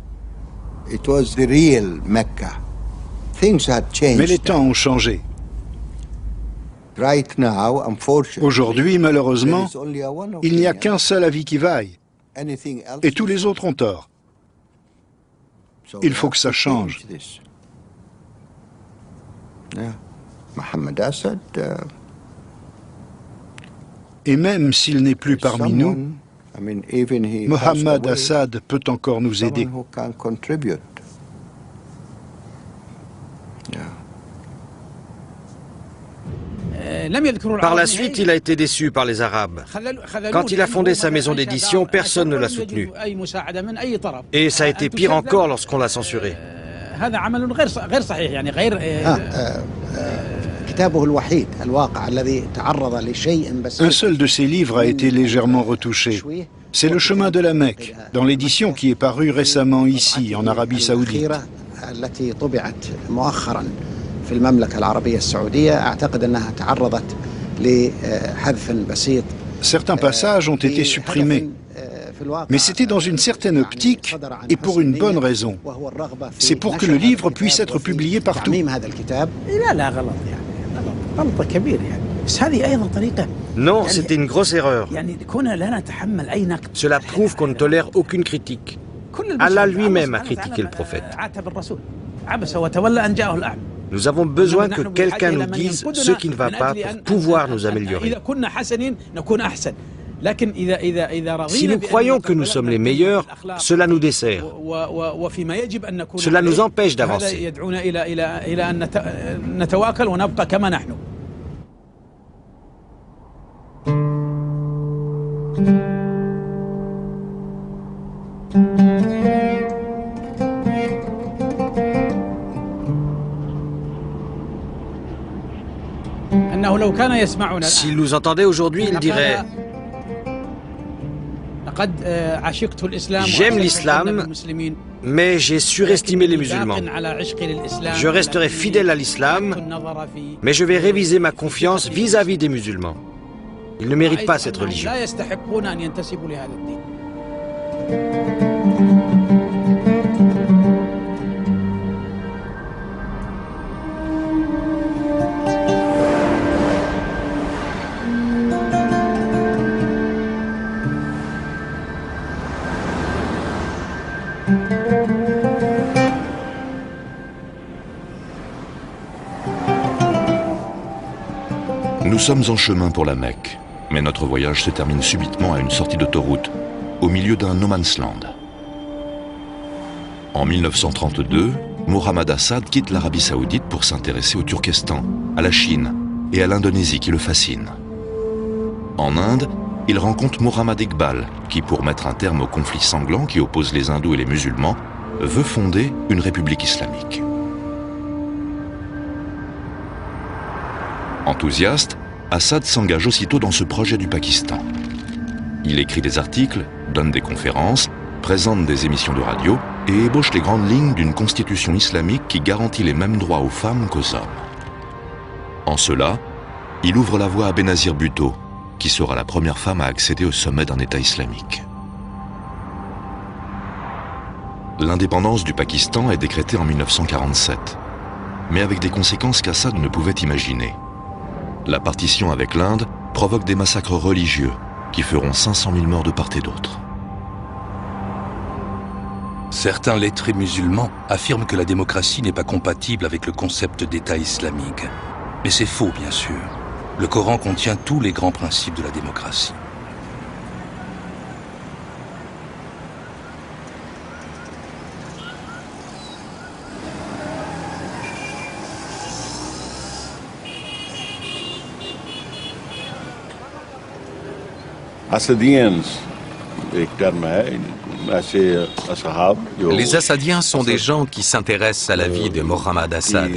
Speaker 12: Mais les temps ont changé. Aujourd'hui, malheureusement, il n'y a qu'un seul avis qui vaille, et tous les autres ont tort. Il faut que ça change. Et même s'il n'est plus parmi nous, Mohammad Assad peut encore nous aider.
Speaker 19: Par la suite, il a été déçu par les Arabes. Quand il a fondé sa maison d'édition, personne ne l'a soutenu. Et ça a été pire encore lorsqu'on l'a censuré.
Speaker 12: Un seul de ses livres a été légèrement retouché. C'est Le chemin de la Mecque, dans l'édition qui est parue récemment ici, en Arabie Saoudite. Certains passages ont été supprimés. Mais c'était dans une certaine optique et pour une bonne raison. C'est pour que le livre puisse être publié partout.
Speaker 19: Non, c'était une grosse erreur. Cela prouve qu'on ne tolère aucune critique. Allah lui-même a critiqué le prophète. Nous avons besoin que quelqu'un nous dise ce qui ne va pas pour pouvoir nous améliorer. Si nous croyons que nous sommes les meilleurs, cela nous dessert. Cela nous empêche d'avancer. S'il nous entendait aujourd'hui, il dirait « J'aime l'islam, mais j'ai surestimé les musulmans. Je resterai fidèle à l'islam, mais je vais réviser ma confiance vis-à-vis des musulmans. Ils ne méritent pas cette religion. »
Speaker 2: Nous sommes en chemin pour la Mecque, mais notre voyage se termine subitement à une sortie d'autoroute, au milieu d'un no man's land. En 1932, Mohammad Assad quitte l'Arabie Saoudite pour s'intéresser au Turkestan, à la Chine et à l'Indonésie qui le fascinent. En Inde, il rencontre Mohammad Iqbal, qui, pour mettre un terme au conflit sanglant qui oppose les hindous et les musulmans, veut fonder une république islamique. Enthousiaste, Assad s'engage aussitôt dans ce projet du Pakistan. Il écrit des articles, donne des conférences, présente des émissions de radio et ébauche les grandes lignes d'une constitution islamique qui garantit les mêmes droits aux femmes qu'aux hommes. En cela, il ouvre la voie à Benazir Bhutto, qui sera la première femme à accéder au sommet d'un État islamique. L'indépendance du Pakistan est décrétée en 1947, mais avec des conséquences qu'Assad ne pouvait imaginer. La partition avec l'Inde provoque des massacres religieux qui feront 500 000 morts de part et d'autre.
Speaker 1: Certains lettrés musulmans affirment que la démocratie n'est pas compatible avec le concept d'État islamique. Mais c'est faux, bien sûr. Le Coran contient tous les grands principes de la démocratie.
Speaker 4: Les Assadiens sont des gens qui s'intéressent à la vie de Mohammad Assad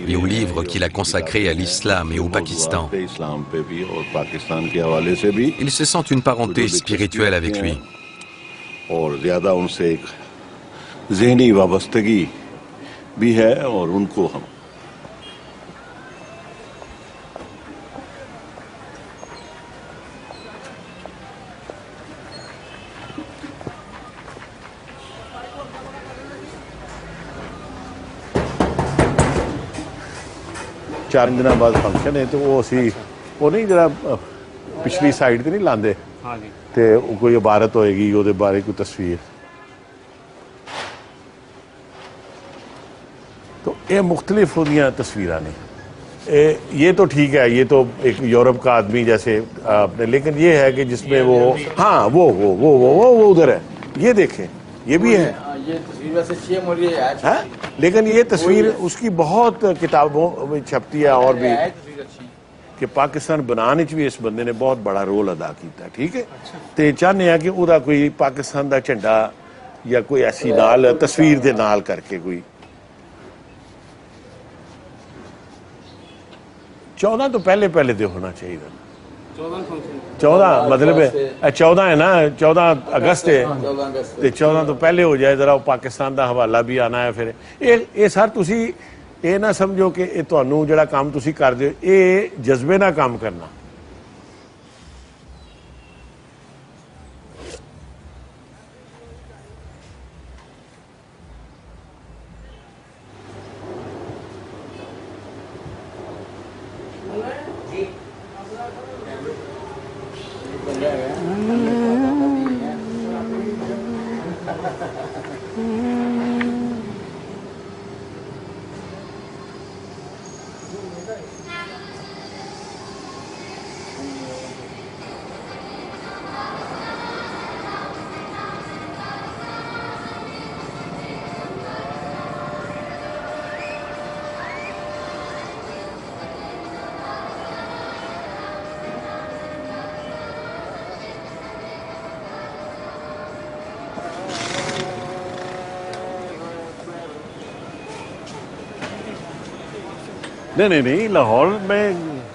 Speaker 4: et aux livres qu'il a consacrés à l'islam et au Pakistan. Ils se sentent une parenté spirituelle avec lui.
Speaker 7: चार दिन बाद फंक्शन है तो वो असी वो नहीं जरा पिछली साइड ते नहीं लांदे ते कोई इबारत होएगी ਉਹਦੇ ਬਾਰੇ कोई तस्वीर तो ये मुख्तलिफ होंदियां तस्वीरां ने ये तो ठीक है ये तो एक यूरोप का आदमी जैसे आपने लेकिन ये है कि जिसमें वो हाँ वो उधर है ये देखें ये भी है
Speaker 24: ये तस्वीर वैसे चाहिए मुझे
Speaker 7: है लेकिन ये तस्वीर उसकी बहुत किताबों में छपती है और भी कि पाकिस्तान बनाने च भी इस बंदे ने बहुत बड़ा रोल अदा किया ठीक है तो चाहते हैं कि उदा कोई पाकिस्तान का झंडा या कोई ऐसी नाल तस्वीर दे नाल करके कोई 14 तो पहले दे होना चाहिए 14 मतलब 14 है ना 14 अगस्त है तो 14 तो पहले हो जाए जरा पाकिस्तान का हवाला भी आना है फिर ये सर तुसी ये ना समझो कि ये तुहानू जिहड़ा काम तुसी करदे हो ये जज्बे नाल काम करना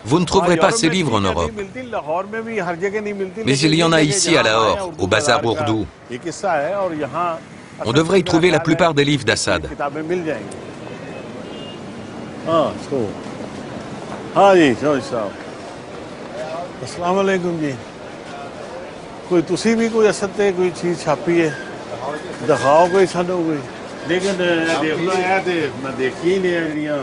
Speaker 4: Vous ne trouverez pas ces livres en Europe. Mais il y en a ici à Lahore, au bazar ourdou. On devrait y trouver la plupart des livres d'Assad.
Speaker 7: अस्सलाम वालेकुम जी कोई तुसी भी कोई असद ते कोई चीज छापी है दिखाओ कोई सानू कोई लेकिन देख लो है ते मैं देखी नहीं ਜਿਹੜੀਆਂ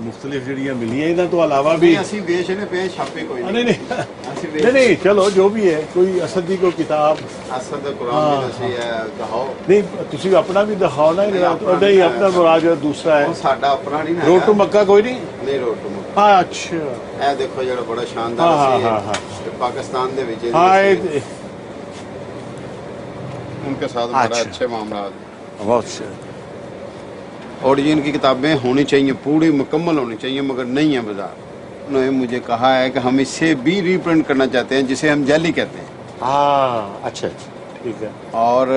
Speaker 7: मुख्तलिफ ਜਿਹੜੀਆਂ ਮਿਲੀਆਂ ਇਹਨਾਂ ਤੋਂ ਇਲਾਵਾ ਵੀ
Speaker 8: ਅਸੀਂ ਵੇਚਨੇ ਪਏ ਛਾਪੇ ਕੋਈ
Speaker 7: ਨਹੀਂ ਨਹੀਂ ਚਲੋ ਜੋ ਵੀ ਹੈ ਕੋਈ असद ਦੀ ਕੋਈ ਕਿਤਾਬ
Speaker 8: असद ਦਾ ਕੁਰਾਨ ਵੀ ਅਸੀਂ ਦਿਖਾਓ
Speaker 7: ਨਹੀਂ ਤੁਸੀਂ ਆਪਣਾ ਵੀ ਦਿਖਾਓ ਨਾ ਉਹਦਾ ਹੀ ਆਪਣਾ ਮੁਰਾਦ ਜਿਹੜਾ ਦੂਸਰਾ ਹੈ
Speaker 8: ਸਾਡਾ ਆਪਣਾ ਨਹੀਂ ਨਾ
Speaker 7: ਰੋਡ ਟੂ ਮੱਕਾ ਕੋਈ ਨਹੀਂ
Speaker 8: ਨਹੀਂ ਰੋਡ ਟੂ ਮੱਕਾ
Speaker 7: ਹਾਂ ਅੱਛਾ
Speaker 8: ਇਹ ਦੇਖੋ ਜਿਹੜਾ ਬੜਾ ਸ਼ਾਨਦਾਰ ਸੀ पाकिस्तान ਦੇ ਵਿੱਚ उनके साथ बड़ा अच्छे मामला
Speaker 7: बहुत अच्छे
Speaker 8: ओरिजिन की किताबें होनी चाहिए पूरी मुकम्मल होनी चाहिए मगर नहीं है बाजार उन्होंने मुझे कहा है कि हम इससे भी रीप्रिंट करना चाहते हैं जिसे हम जाली कहते हैं
Speaker 7: हाँ अच्छा ठीक है
Speaker 8: और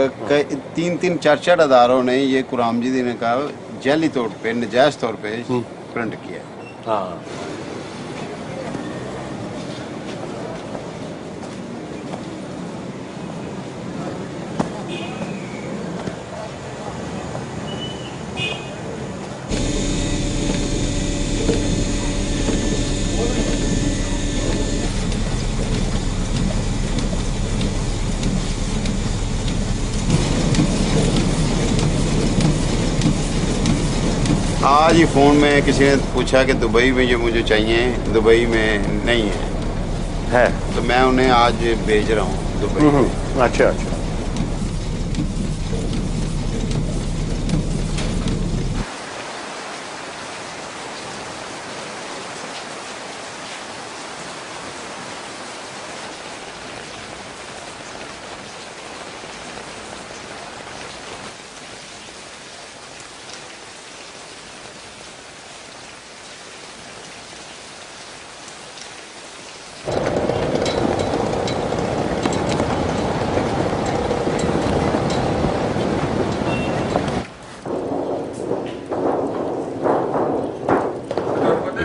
Speaker 8: 3-4 अदारों ने ये कुरान मजीद ने कहा जाली तौर पे नजायज तौर पे प्रिंट किया हाँ आज ही फ़ोन में किसी ने पूछा कि दुबई में जो मुझे चाहिए दुबई में नहीं है तो मैं उन्हें आज भेज रहा हूँ दुबई में।
Speaker 7: अच्छा अच्छा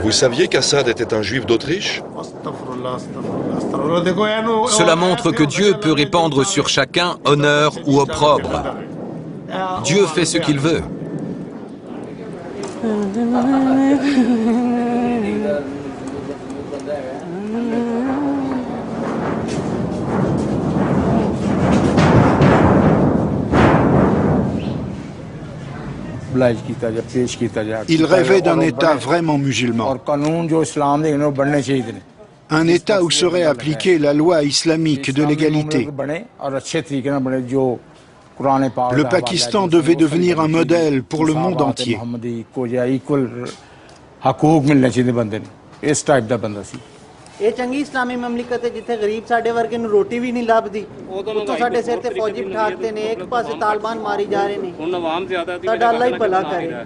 Speaker 2: Vous saviez qu'Assad était un juif d'Autriche?
Speaker 4: Cela montre que Dieu peut répandre sur chacun honneur ou opprobre. Dieu fait ce qu'il veut.
Speaker 12: Il rêvait d'un État vraiment musulman. Un État où serait appliquée la loi islamique de l'égalité. Le Pakistan devait devenir un modèle pour le monde entier.
Speaker 9: ਇਹ ਚੰਗੀ ਇਸਲਾਮੀ ਮਮਲਕਤ ਹੈ ਜਿੱਥੇ ਗਰੀਬ ਸਾਡੇ ਵਰਗੇ ਨੂੰ ਰੋਟੀ ਵੀ ਨਹੀਂ ਲੱਭਦੀ ਉੱਤੋਂ ਸਾਡੇ ਸਿਰ ਤੇ ਫੌਜੀ ਬਿਠਾਤੇ ਨੇ ਇੱਕ ਪਾਸੇ ਤਾਲਿਬਾਨ ਮਾਰੀ ਜਾ ਰਹੇ ਨੇ ਹੁਣ ਆਵਾਮ ਜ਼ਿਆਦਾ ਦੀ ਸਾਡਾ ਅੱਲਾ ਹੀ ਭਲਾ ਕਰੇ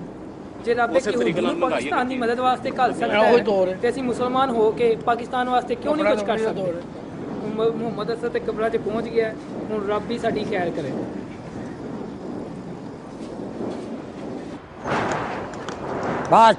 Speaker 10: ਜੇ ਰੱਬ ਇੱਕ ਹਿੰਦੂ ਨੂੰ ਪਾਕਿਸਤਾਨ ਦੀ ਮਦਦ ਵਾਸਤੇ ਘੱਲ ਸਕਦਾ ਹੈ ਤੇ ਅਸੀਂ ਮੁਸਲਮਾਨ ਹੋ ਕੇ ਪਾਕਿਸਤਾਨ ਵਾਸਤੇ ਕਿਉਂ ਨਹੀਂ ਕੁਝ ਕਰ ਸਕਦੇ ਮੁਹੰਮਦ ਅਸਦ ਤੇ ਕਬਰਾਂ 'ਚ ਪਹੁੰਚ ਗਿਆ ਹੁਣ ਰੱਬ ਹੀ ਸਾਡੀ ਖੈਰ ਕਰੇ ਬਾਤ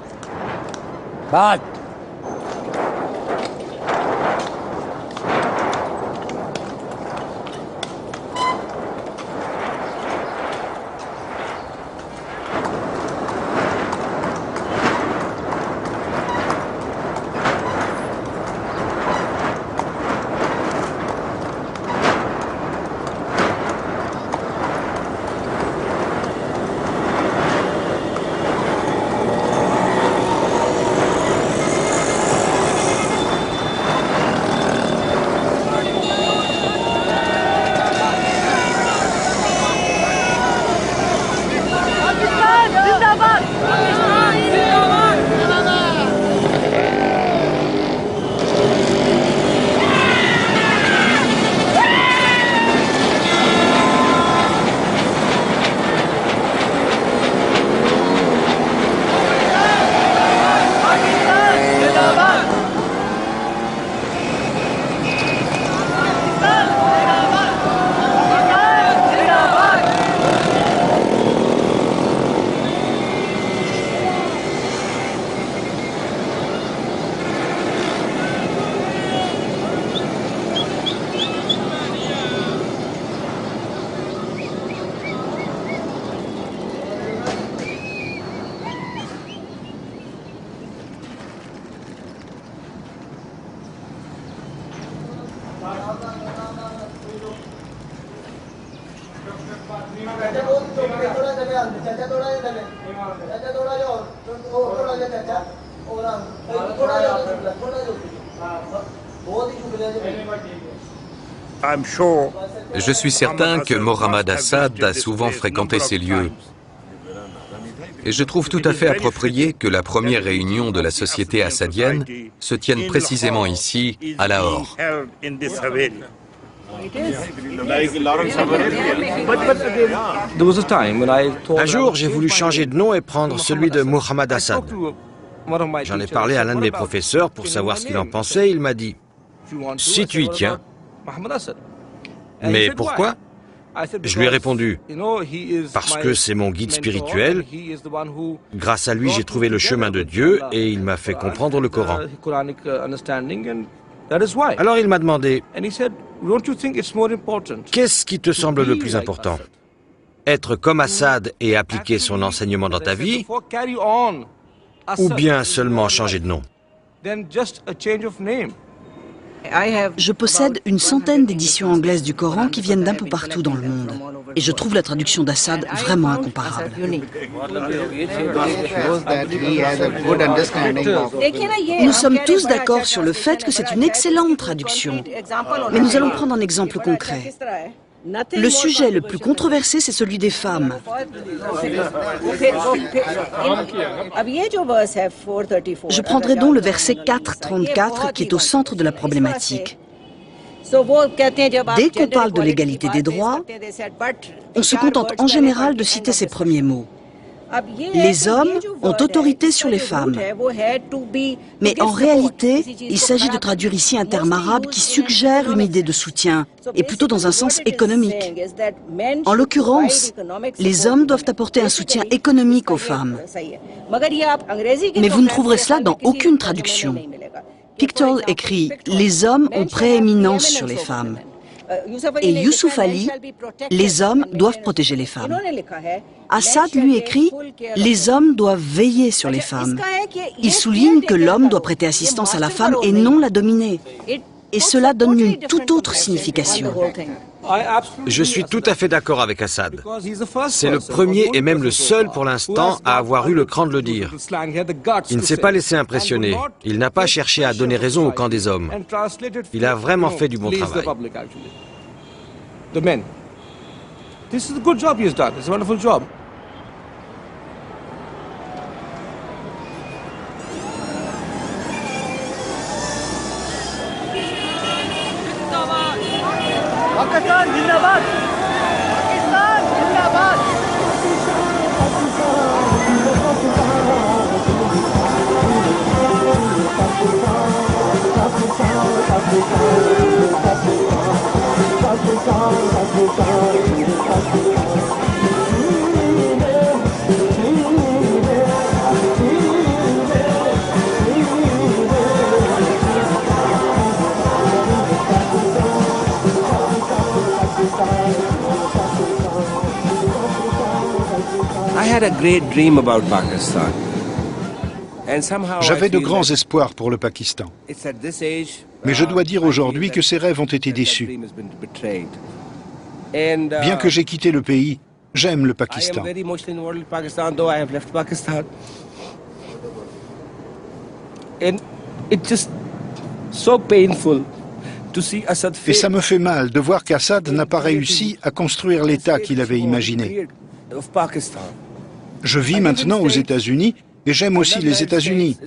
Speaker 4: Je suis certain que Mohammad Assad a souvent fréquenté ces lieux. Et je trouve tout à fait approprié que la première réunion de la société assadienne se tienne précisément ici, à Lahore.
Speaker 19: Un jour, j'ai voulu changer de nom et prendre celui de Mohammad Assad. J'en ai parlé à l'un de mes professeurs pour savoir ce qu'il en pensait. Il m'a dit, si tu y tiens. Mais pourquoi? Je lui ai répondu, parce que c'est mon guide spirituel. Grâce à lui, j'ai trouvé le chemin de Dieu et il m'a fait comprendre le Coran. Alors il m'a demandé, qu'est-ce qui te semble le plus important? Être comme Assad et appliquer son enseignement dans ta vie, ou bien seulement changer de nom?
Speaker 11: Je possède une centaine d'éditions anglaises du Coran qui viennent d'un peu partout dans le monde. Et je trouve la traduction d'Assad vraiment incomparable. Nous sommes tous d'accord sur le fait que c'est une excellente traduction. Mais nous allons prendre un exemple concret. Le sujet le plus controversé, c'est celui des femmes. Je prendrai donc le verset 4.34 qui est au centre de la problématique. Dès qu'on parle de l'égalité des droits, on se contente en général de citer ces premiers mots. Les hommes ont autorité sur les femmes. Mais en réalité, il s'agit de traduire ici un terme arabe qui suggère une idée de soutien, et plutôt dans un sens économique. En l'occurrence, les hommes doivent apporter un soutien économique aux femmes. Mais vous ne trouverez cela dans aucune traduction. Pictol écrit « Les hommes ont prééminence sur les femmes ». Et Youssouf Ali, les hommes doivent protéger les femmes. Assad lui écrit, les hommes doivent veiller sur les femmes. Il souligne que l'homme doit prêter assistance à la femme et non la dominer. Et cela donne une toute autre signification.
Speaker 19: Je suis tout à fait d'accord avec Assad. C'est le premier et même le seul pour l'instant à avoir eu le cran de le dire. Il ne s'est pas laissé impressionner. Il n'a pas cherché à donner raison au camp des hommes. Il a vraiment fait du bon travail.
Speaker 3: Pakistan जिंदाबाद पाकिस्तान जिंदाबाद
Speaker 12: J'avais de grands espoirs pour le Pakistan. Mais je dois dire aujourd'hui que ces rêves ont été déçus. Bien que j'ai quitté le pays, j'aime le Pakistan. Et ça me fait mal de voir qu'Assad n'a pas réussi à construire l'État qu'il avait imaginé. Je vis maintenant aux États-Unis et j'aime aussi les États-Unis.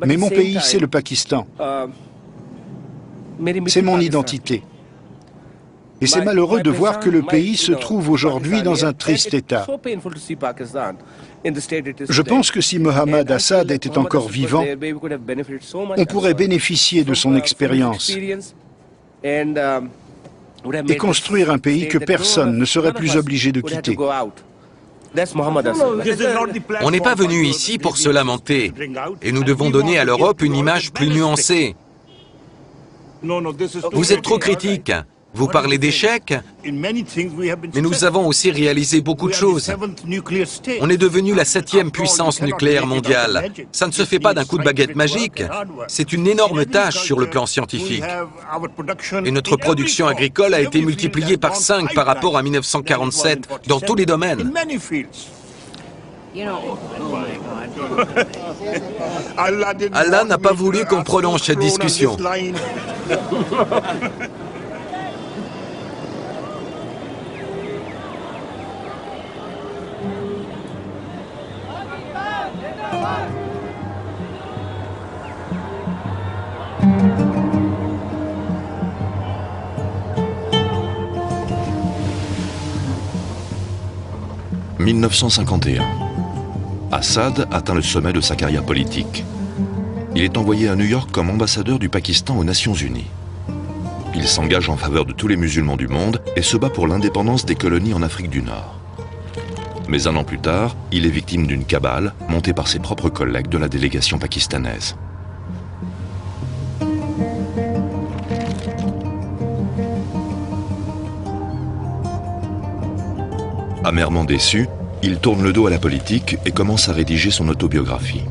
Speaker 12: Mais mon pays, c'est le Pakistan. C'est mon identité. Et c'est malheureux de voir que le pays se trouve aujourd'hui dans un triste état. Je pense que si Mohammad Assad était encore vivant, on pourrait bénéficier de son expérience et construire un pays que personne ne serait plus obligé de quitter.
Speaker 4: On n'est pas venu ici pour se lamenter, et nous devons donner à l'Europe une image plus nuancée. Vous êtes trop critique. Vous parlez d'échecs, mais nous avons aussi réalisé beaucoup de choses. On est devenu la 7e puissance nucléaire mondiale. Ça ne se fait pas d'un coup de baguette magique. C'est une énorme tâche sur le plan scientifique. Et notre production agricole a été multipliée par 5 par rapport à 1947 dans tous les domaines. Allah n'a pas voulu qu'on prolonge cette discussion.
Speaker 2: « 1951. Assad atteint le sommet de sa carrière politique. Il est envoyé à New York comme ambassadeur du Pakistan aux Nations Unies. Il s'engage en faveur de tous les musulmans du monde et se bat pour l'indépendance des colonies en Afrique du Nord. Mais un an plus tard, il est victime d'une cabale montée par ses propres collègues de la délégation pakistanaise. Amèrement déçu, il tourne le dos à la politique et commence à rédiger son autobiographie.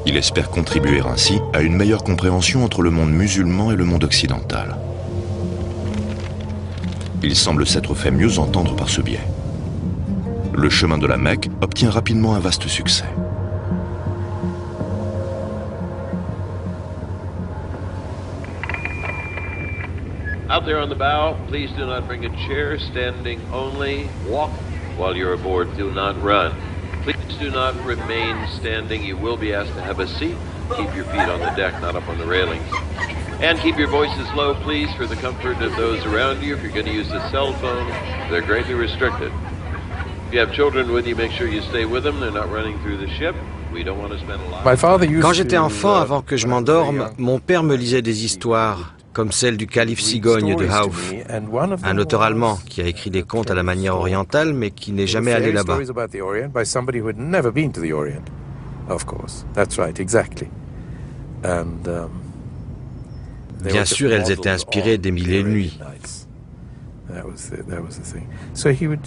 Speaker 2: Il espère contribuer ainsi à une meilleure compréhension entre le monde musulman et le monde occidental. Il semble s'être fait mieux entendre par ce biais. Le chemin de la Mecque obtient rapidement un vaste succès.
Speaker 13: Out there on the bow, please do not bring a chair, standing only. Walk while you're aboard, do not run. Please do not remain standing. You will be asked to have a seat. Keep your feet on the deck, not up on the railings. And keep your voices low, please, for the comfort of those around you. If you're going to use a cell phone, they're greatly restricted. If you have children with you, make sure you stay with them. They're not running through the ship. We don't want to spend a lot.
Speaker 19: Quand j'étais enfant, avant que je m'endorme, mon père me lisait des histoires, comme celle du calife cigogne de Hauf, un auteur allemand qui a écrit des contes à la manière orientale, mais qui n'est jamais allé là-bas. Bien sûr, elles étaient inspirées des Mille et une nuits.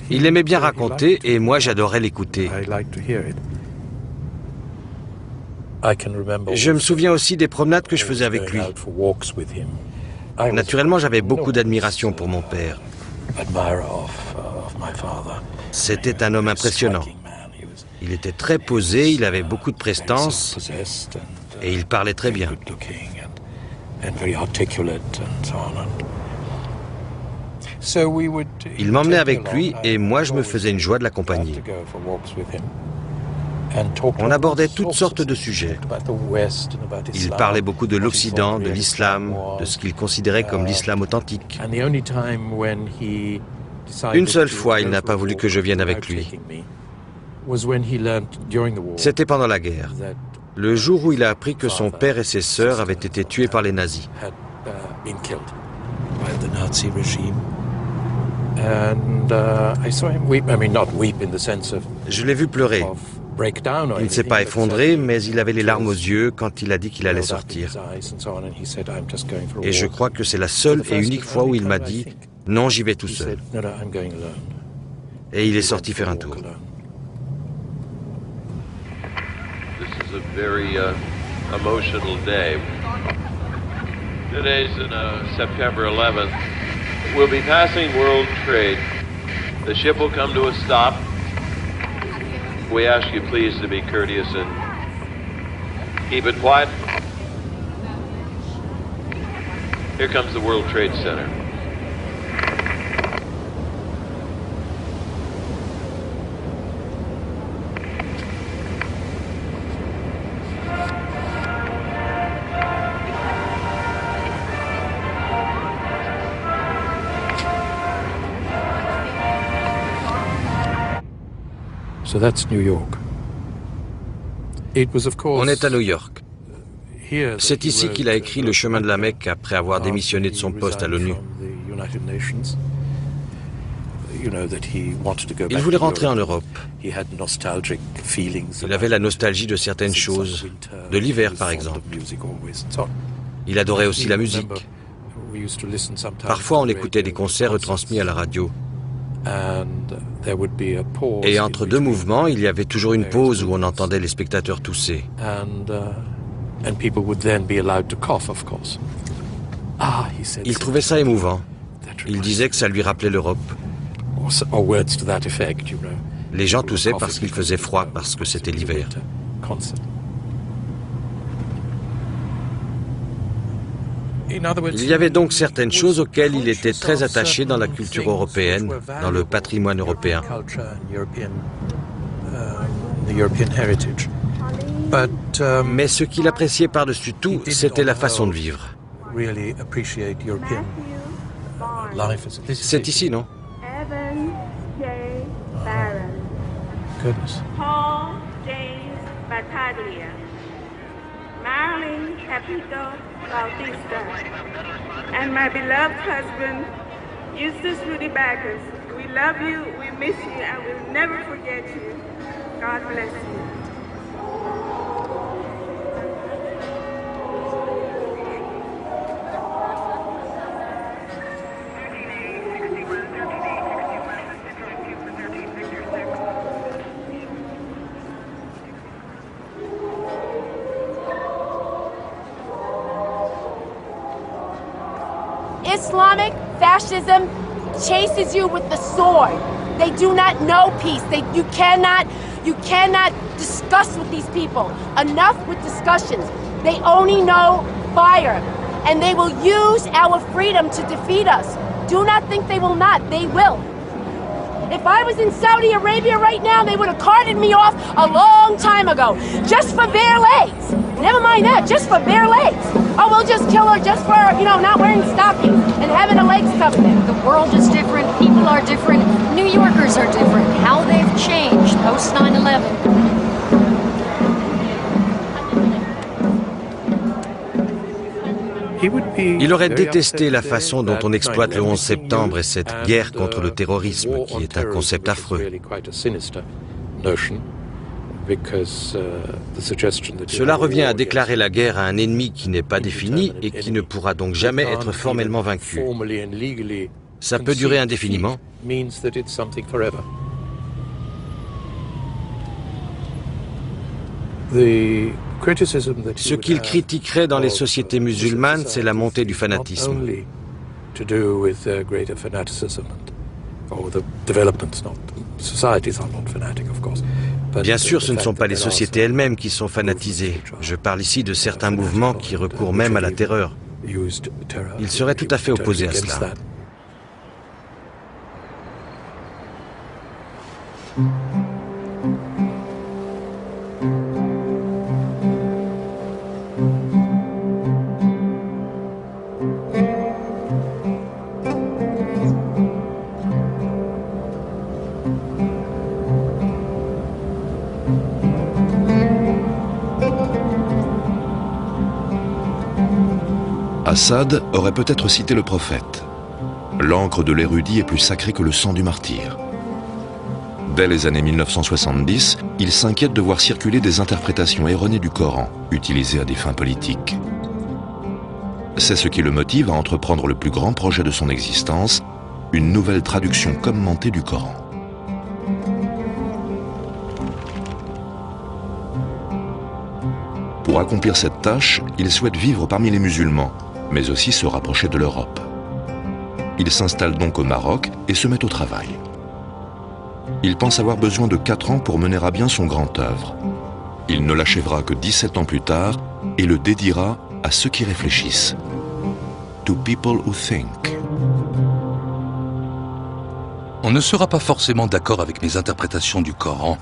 Speaker 19: Il aimait bien raconter et moi j'adorais l'écouter. Je me souviens aussi des promenades que je faisais avec lui. Naturellement, j'avais beaucoup d'admiration pour mon père. C'était un homme impressionnant. Il était très posé, il avait beaucoup de prestance et il parlait très bien. Il m'emmenait avec lui et moi je me faisais une joie de l'accompagner. On abordait toutes sortes de sujets. Il parlait beaucoup de l'Occident, de l'islam, de ce qu'il considérait comme l'islam authentique. Une seule fois, il n'a pas voulu que je vienne avec lui. C'était pendant la guerre, le jour où il a appris que son père et ses sœurs avaient été tués par les nazis. Je l'ai vu pleurer. Il ne s'est pas effondré, mais il avait les larmes aux yeux quand il a dit qu'il allait sortir. Et je crois que c'est la seule et unique fois où il m'a dit « Non, j'y vais tout seul ». Et il est sorti faire un tour.
Speaker 13: Today's September 11th. We'll be passing World Trade. The ship will come to a stop. We ask you please to be courteous and keep it quiet. Here comes the World Trade Center.
Speaker 19: On est à New York. C'est ici qu'il a écrit Le chemin de la Mecque après avoir démissionné de son poste à l'ONU. Il voulait rentrer en Europe. Il avait la nostalgie de certaines choses, de l'hiver par exemple. Il adorait aussi la musique. Parfois, on écoutait des concerts retransmis à la radio. Et entre deux mouvements, il y avait toujours une pause où on entendait les spectateurs tousser. Il trouvait ça émouvant. Il disait que ça lui rappelait l'Europe. Les gens toussaient parce qu'il faisait froid, parce que c'était l'hiver. Il y avait donc certaines choses auxquelles il était très attaché dans la culture européenne, dans le patrimoine européen. Mais ce qu'il appréciait par-dessus tout, c'était la façon de vivre. C'est ici, non?
Speaker 14: Paul James Battaglia, Marilyn Capito Bautista, and my beloved husband, Eustace Rudy Backus. We love you, we miss you, and we'll never forget you. God bless you.
Speaker 15: Islamic fascism chases you with the sword. They do not know peace. You cannot discuss with these people. Enough with discussions. They only know fire. And they will use our freedom to defeat us. Do not think they will not. They will. If I was in Saudi Arabia right now, they would have carted me off a long time ago. Just for bare legs. Never mind that, just for bare legs. Oh, we'll just kill her just for, not wearing stockings and having her legs covered in.
Speaker 16: The world is different, people are different, New Yorkers are different. How they've changed post 9/11.
Speaker 19: Il aurait détesté la façon dont on exploite le 11 septembre et cette guerre contre le terrorisme, qui est un concept affreux. Cela revient à déclarer la guerre à un ennemi qui n'est pas défini et qui ne pourra donc jamais être formellement vaincu. Ça peut durer indéfiniment. Ce qu'il critiquerait dans les sociétés musulmanes, c'est la montée du fanatisme. Bien sûr, ce ne sont pas les sociétés elles-mêmes qui sont fanatisées. Je parle ici de certains mouvements qui recourent même à la terreur. Ils seraient tout à fait opposés à cela.
Speaker 2: Assad aurait peut-être cité le prophète. L'encre de l'érudit est plus sacrée que le sang du martyr. Dès les années 1970, il s'inquiète de voir circuler des interprétations erronées du Coran, utilisées à des fins politiques. C'est ce qui le motive à entreprendre le plus grand projet de son existence, une nouvelle traduction commentée du Coran. Pour accomplir cette tâche, il souhaite vivre parmi les musulmans, mais aussi se rapprocher de l'Europe. Il s'installe donc au Maroc et se met au travail. Il pense avoir besoin de 4 ans pour mener à bien son grand œuvre. Il ne l'achèvera que 17 ans plus tard et le dédiera à ceux qui réfléchissent. To people who think.
Speaker 1: On ne sera pas forcément d'accord avec mes interprétations du Coran.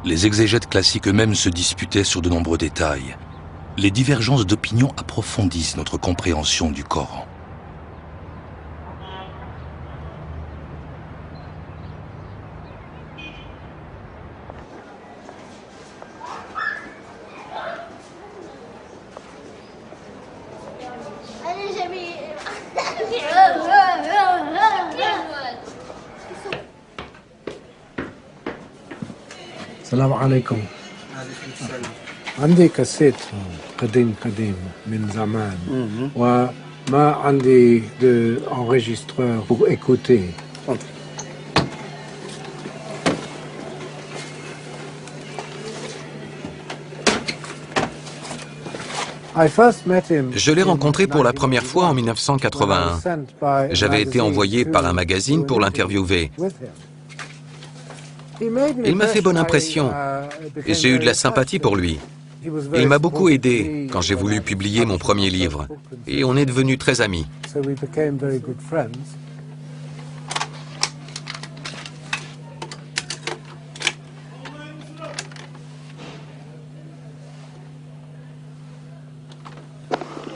Speaker 1: Les exégètes classiques eux-mêmes se disputaient sur de nombreux détails. Les divergences d'opinion approfondissent notre compréhension du Coran.
Speaker 17: السلام عليكم. عندي كاسيت قديم من زمان ما عندي enregistreur pour écouter.
Speaker 4: Je l'ai rencontré pour la première fois en 1981. J'avais été envoyé par un magazine pour l'interviewer. Il m'a fait bonne impression et j'ai eu de la sympathie pour lui. Il m'a beaucoup aidé quand j'ai voulu publier mon premier livre et on est devenus très amis.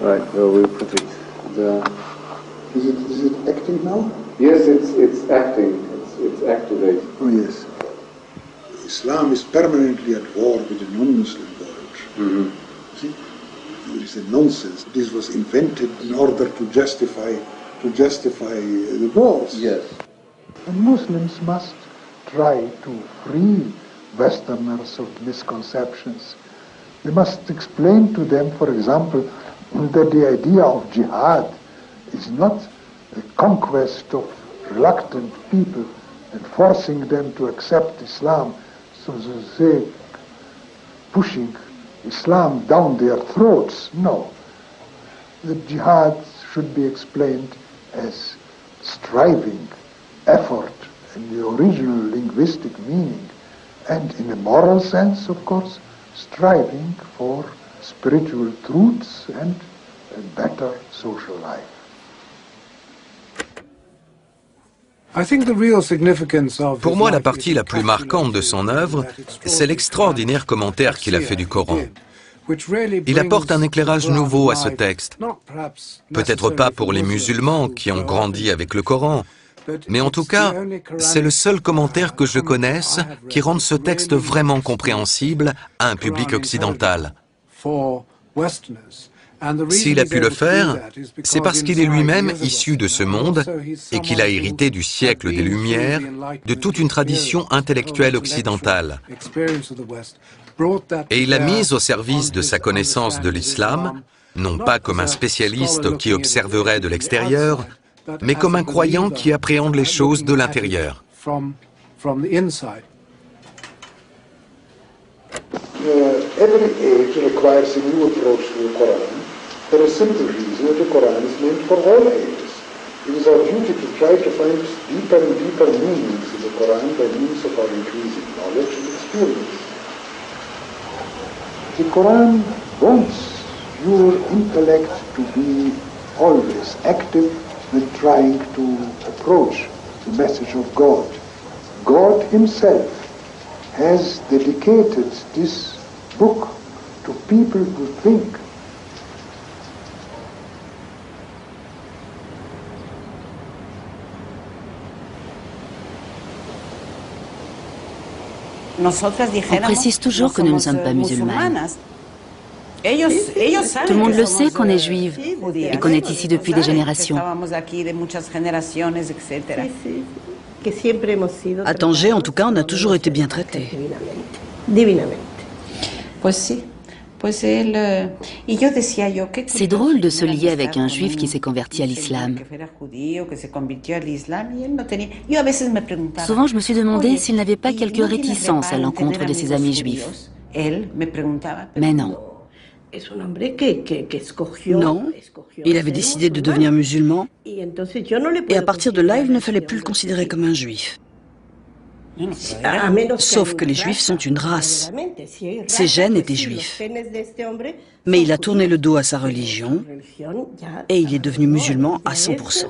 Speaker 20: Right, well, we'll put it. Is it acting now? Yes, it's acting. It's activated. Oh yes. Islam is permanently at war with the non-Muslim world. See, there is a nonsense. This was invented in order to justify the wars. Yes. And Muslims must try to free Westerners of misconceptions. They must explain to them, for example, that the idea of jihad is not a conquest of reluctant people and forcing them to accept Islam, so to say, pushing Islam down their throats. No. The jihad should be explained as striving, effort, in the original linguistic meaning, and in a moral sense, of course, striving for spiritual truths and a better social life.
Speaker 4: Pour moi, la partie la plus marquante de son œuvre, c'est l'extraordinaire commentaire qu'il a fait du Coran. Il apporte un éclairage nouveau à ce texte. Peut-être pas pour les musulmans qui ont grandi avec le Coran, mais en tout cas, c'est le seul commentaire que je connaisse qui rende ce texte vraiment compréhensible à un public occidental. S'il a pu le faire, c'est parce qu'il est lui-même issu de ce monde et qu'il a hérité du siècle des Lumières, de toute une tradition intellectuelle occidentale. Et il l'a mise au service de sa connaissance de l'islam, non pas comme un spécialiste qui observerait de l'extérieur, mais comme un croyant qui appréhende les choses de l'intérieur.
Speaker 20: Every age requires a new approach to the Quran. For a simple reason that the Quran is meant for all ages. It is our duty to try to find deeper and deeper meanings in the Quran by means of our increasing knowledge and experience. The Quran wants your intellect to be always active when trying to approach the message of God. God himself has dedicated this book to people who think.
Speaker 21: On précise toujours que nous ne sommes pas musulmanes. Tout le monde le sait qu'on est juive et qu'on est ici depuis des générations.
Speaker 11: À Tanger, en tout cas, on a toujours été bien traités.
Speaker 21: C'est drôle de se lier avec un juif qui s'est converti à l'islam. Souvent, je me suis demandé s'il n'avait pas quelques réticences à l'encontre de ses amis juifs. Mais non.
Speaker 11: Non, il avait décidé de devenir musulman, et à partir de là, il ne fallait plus le considérer comme un juif. Sauf que les juifs sont une race. Ses gènes étaient juifs. Mais il a tourné le dos à sa religion et il est devenu musulman à 100%.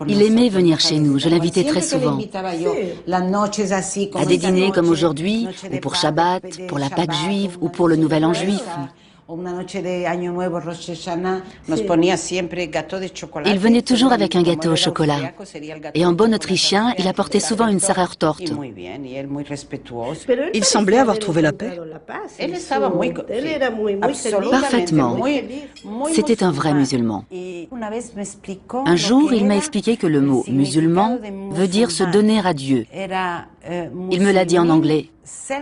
Speaker 21: Il aimait venir chez nous, je l'invitais très souvent. À des dîners comme aujourd'hui, ou pour Shabbat, pour la Pâque juive, ou pour le Nouvel An juif. Il venait toujours avec un gâteau au chocolat. Et en bon autrichien, il apportait souvent une Sachertorte.
Speaker 11: Il semblait avoir trouvé la paix.
Speaker 21: Parfaitement. C'était un vrai musulman. Un jour, il m'a expliqué que le mot musulman veut dire se donner à Dieu. Il me l'a dit en anglais.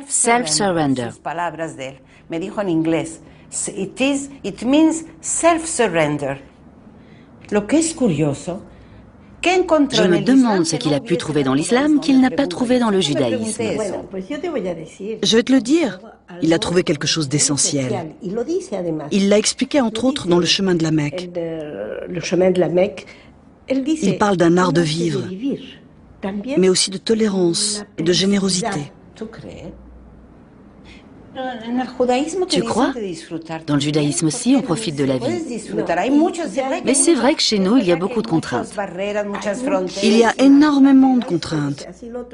Speaker 21: Self-surrender.
Speaker 6: It means self-surrender. Lo que es curioso,
Speaker 21: je me demande ce qu'il a pu trouver dans l'islam qu'il n'a pas trouvé dans le judaïsme. Je vais te le dire, il a trouvé quelque chose d'essentiel. Il l'a expliqué entre autres dans le chemin de la Mecque. Il parle d'un art de vivre, mais aussi de tolérance et de générosité. Tu crois? Dans le judaïsme aussi, on profite de la vie. Mais c'est vrai que chez nous, il y a beaucoup de contraintes. Il y a énormément de contraintes.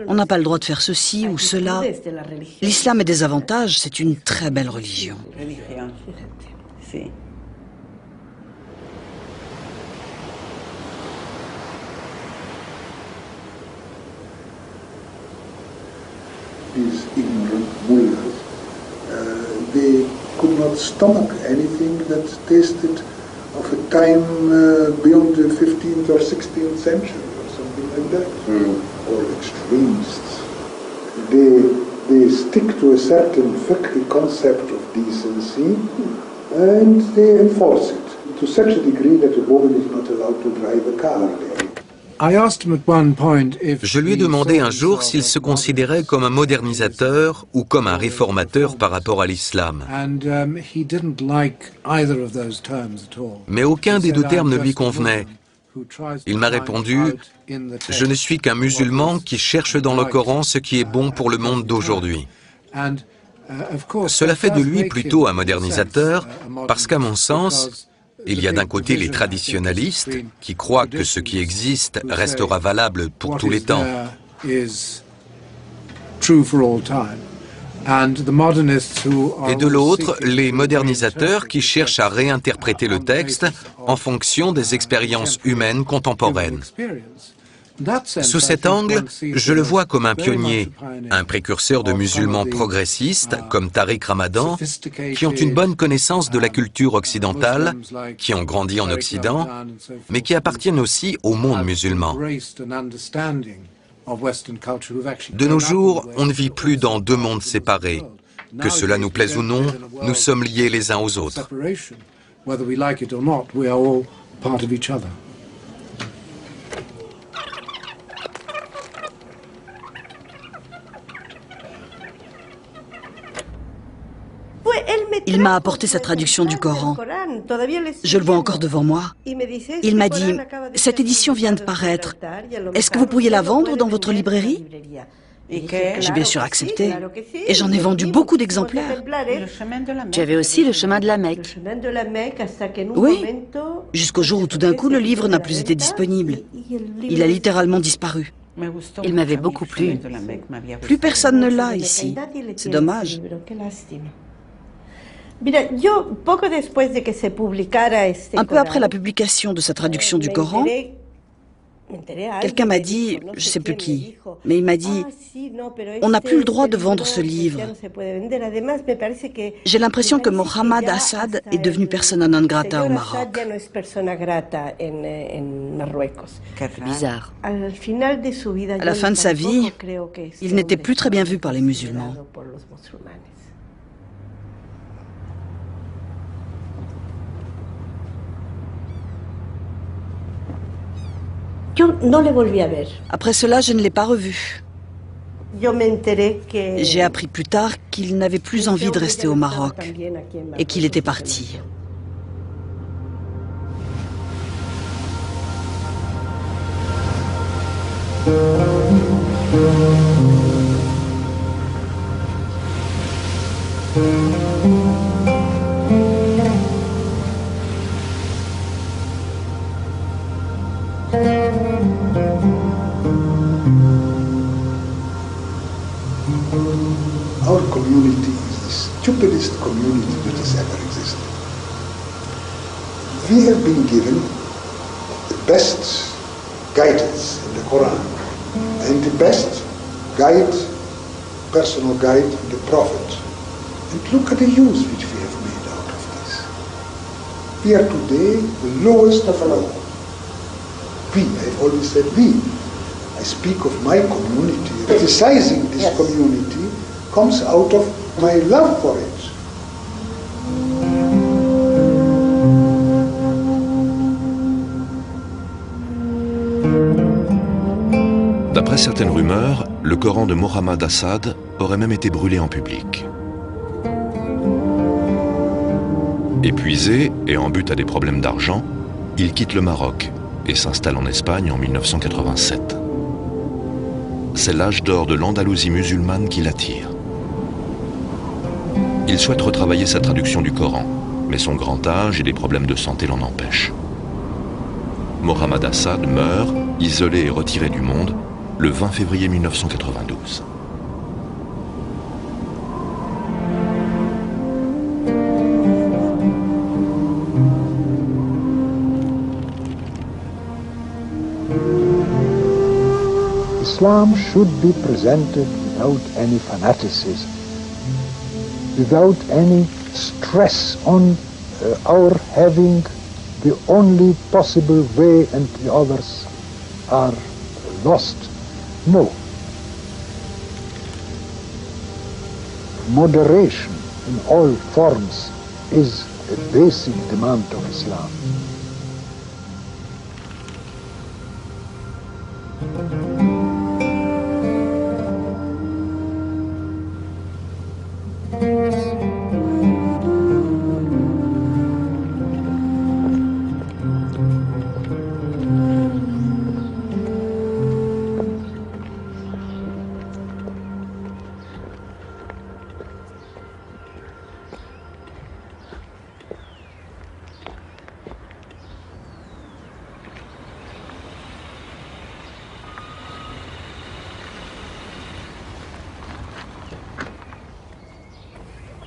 Speaker 21: On n'a pas le droit de faire ceci ou cela. L'islam a des avantages, c'est une très belle religion.
Speaker 20: They could not stomach anything that tasted of a time beyond the 15th or 16th century or something like that, or extremists. They stick to a certain fiqh concept of decency and they enforce it to such a degree that a woman is not allowed to drive a car there.
Speaker 4: Je lui ai demandé un jour s'il se considérait comme un modernisateur ou comme un réformateur par rapport à l'islam. Mais aucun des deux termes ne lui convenait. Il m'a répondu « Je ne suis qu'un musulman qui cherche dans le Coran ce qui est bon pour le monde d'aujourd'hui ». Cela fait de lui plutôt un modernisateur parce qu'à mon sens, il y a d'un côté les traditionalistes qui croient que ce qui existe restera valable pour tous les temps. Et de l'autre, les modernisateurs qui cherchent à réinterpréter le texte en fonction des expériences humaines contemporaines. Sous cet angle, je le vois comme un pionnier, un précurseur de musulmans progressistes comme Tariq Ramadan, qui ont une bonne connaissance de la culture occidentale, qui ont grandi en Occident, mais qui appartiennent aussi au monde musulman. De nos jours, on ne vit plus dans deux mondes séparés. Que cela nous plaise ou non, nous sommes liés les uns aux autres.
Speaker 21: Il m'a apporté sa traduction du Coran. Je le vois encore devant moi. Il m'a dit, cette édition vient de paraître. Est-ce que vous pourriez la vendre dans votre librairie? J'ai bien sûr accepté. Et j'en ai vendu beaucoup d'exemplaires. Tu avais aussi le chemin de la Mecque. Oui, jusqu'au jour où tout d'un coup le livre n'a plus été disponible. Il a littéralement disparu. Il m'avait beaucoup plu. Plus personne ne l'a ici. C'est dommage. Un peu après la publication de sa traduction du Coran, quelqu'un m'a dit, je ne sais plus qui, mais il m'a dit, on n'a plus le droit de vendre ce livre. J'ai l'impression que Mohamed Assad est devenu persona non grata au Maroc. C'est bizarre. À la fin de sa vie, il n'était plus très bien vu par les musulmans. Après cela, je ne l'ai pas revu. J'ai appris plus tard qu'il n'avait plus envie de rester au Maroc et qu'il était parti.
Speaker 20: Our community is the stupidest community that has ever existed. We have been given the best guidance in the Quran and the best guide, personal guide in the Prophet. And look at the use which we have made out of this. We are today the lowest of all. We, I've always said we. I speak of my community. Criticizing this community comes out of my love for it.
Speaker 2: D'après certaines rumeurs, le Coran de Mohammad Assad aurait même été brûlé en public. Épuisé et en butte à des problèmes d'argent, il quitte le Maroc et s'installe en Espagne en 1987. C'est l'âge d'or de l'Andalousie musulmane qui l'attire. Il souhaite retravailler sa traduction du Coran, mais son grand âge et des problèmes de santé l'en empêchent. Mohammad Assad meurt, isolé et retiré du monde, le 20 février 1992.
Speaker 5: Islam should be presented without any fanaticism, without any stress on our having the only possible way and the others are lost. No. Moderation in all forms is a basic demand of Islam.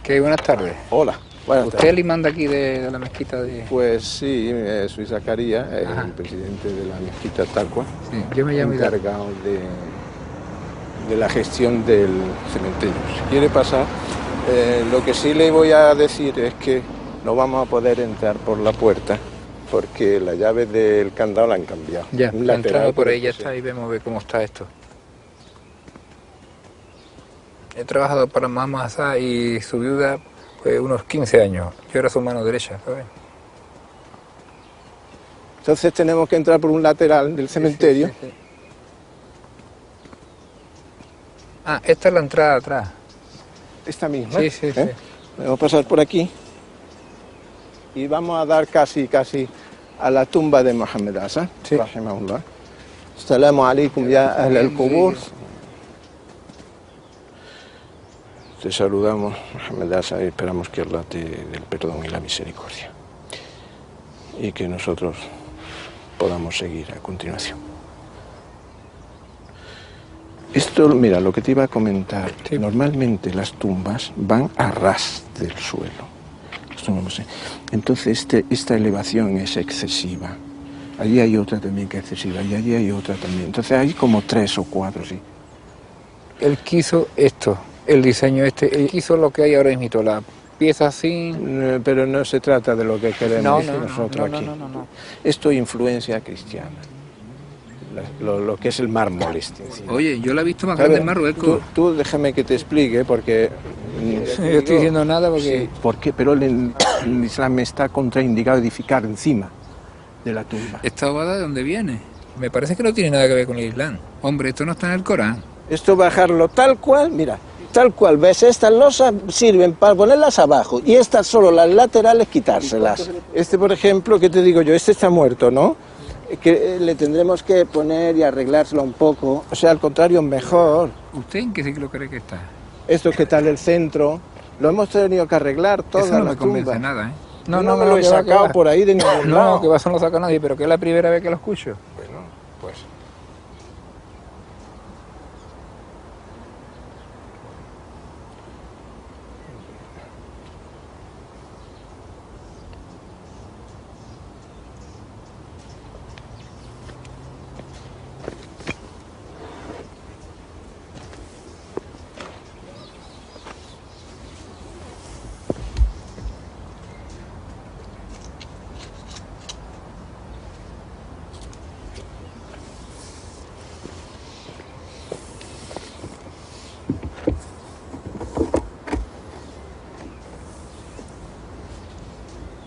Speaker 18: Okay, buenas tardes.
Speaker 22: Hola, buenas
Speaker 18: ¿Usted
Speaker 22: tardes.
Speaker 18: le manda aquí de la mezquita de...?
Speaker 22: Pues sí, soy Zacarías, el presidente de la mezquita Taqwa.
Speaker 18: Sí, yo me llamo
Speaker 22: encargado de la gestión del cementerio. Si quiere pasar, lo que sí le voy a decir es que no vamos a poder entrar por la puerta porque la llave del candado la han cambiado.
Speaker 18: Ya,
Speaker 22: Un lateral
Speaker 18: entrando por ahí ya
Speaker 22: sí.
Speaker 18: está y vemos cómo está esto. He trabajado para Mohammad Assad y su viuda pues, unos 15 años. Yo era su mano derecha, ¿sabes?
Speaker 22: Entonces tenemos que entrar por un lateral del cementerio.
Speaker 18: Sí. Ah, esta es la entrada atrás.
Speaker 22: Esta misma.
Speaker 18: Sí, sí, sí.
Speaker 22: Vamos a pasar por aquí y vamos a dar casi a la tumba de Mohammad Assad, rahimahullah. Assalamu alaikum ya ahl al-qubur. Te saludamos, Mohammad Assad, y esperamos que Allah te dé el perdón y la misericordia. Y que nosotros podamos seguir a continuación. Esto, mira, lo que te iba a comentar, normalmente las tumbas van a ras del suelo. Esto no lo sé. Entonces esta elevación es excesiva. Allí hay otra también que es excesiva y allí hay otra también. Entonces hay como 3 o 4, sí.
Speaker 18: Él quiso esto. El diseño él quiso lo que hay ahora mismo, la pieza así...
Speaker 22: Pero no se trata de lo que queremos nosotros aquí.
Speaker 18: No.
Speaker 22: Esto es influencia cristiana, lo que es el mármol
Speaker 18: Oye, yo la he visto más grande en Marruecos.
Speaker 22: Tú déjame que te explique, porque...
Speaker 18: Yo estoy diciendo nada porque...
Speaker 22: Sí, porque pero el Islam está contraindicado edificar encima de la tumba.
Speaker 18: ¿Esta obra de dónde viene? Me parece que no tiene nada que ver con el Islam. Hombre, esto no está en el Corán.
Speaker 22: Esto bajarlo tal cual, mira... Tal cual, ves, estas losas sirven para ponerlas abajo y estas solo las laterales quitárselas. Este, por ejemplo, ¿qué te digo yo? Este está muerto, ¿no? Que le tendremos que poner y arreglárselo un poco. O sea, al contrario, mejor.
Speaker 18: ¿Usted en qué siglo cree que está?
Speaker 22: Esto que está en el centro, lo hemos tenido que arreglar toda
Speaker 18: Eso no
Speaker 22: la
Speaker 18: me convence
Speaker 22: tumba.
Speaker 18: nada, ¿eh?
Speaker 22: No me lo he sacado por ahí de ningún lado.
Speaker 18: No, que eso no lo saca nadie, pero que es la primera vez que lo escucho.
Speaker 22: Bueno, pues...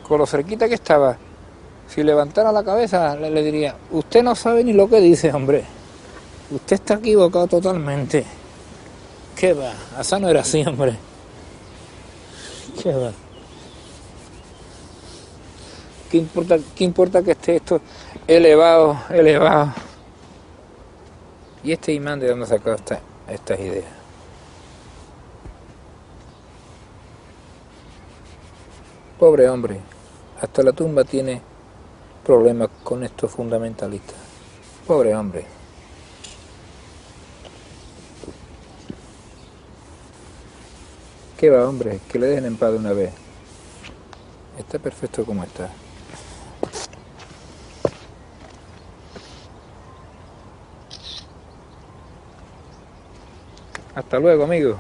Speaker 18: Con lo cerquita que estaba, si levantara la cabeza le diría, usted no sabe ni lo que dice, hombre. Usted está equivocado totalmente. ¿Qué va? Asa no era así, hombre. ¿Qué va? ¿Qué importa que esté esto elevado? ¿Y este imán de dónde ha sacado estas ideas? Pobre hombre, hasta la tumba tiene problemas con estos fundamentalistas. Pobre hombre. ¿Qué va, hombre? Que le dejen en paz de una vez. Está perfecto como está. Hasta luego, amigo.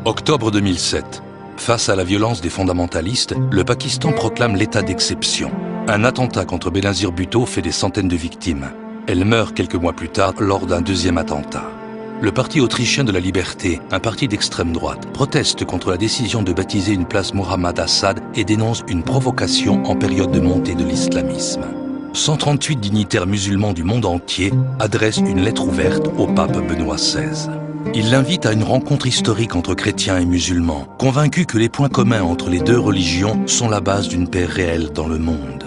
Speaker 1: Octobre 2007. Face à la violence des fondamentalistes, le Pakistan proclame l'état d'exception. Un attentat contre Benazir Bhutto fait des centaines de victimes. Elle meurt quelques mois plus tard lors d'un deuxième attentat. Le Parti autrichien de la liberté, un parti d'extrême droite, proteste contre la décision de baptiser une place Mohammad Assad et dénonce une provocation en période de montée de l'islamisme. 138 dignitaires musulmans du monde entier adressent une lettre ouverte au pape Benoît XVI. Il l'invite à une rencontre historique entre chrétiens et musulmans, convaincus que les points communs entre les deux religions sont la base d'une paix réelle dans le monde.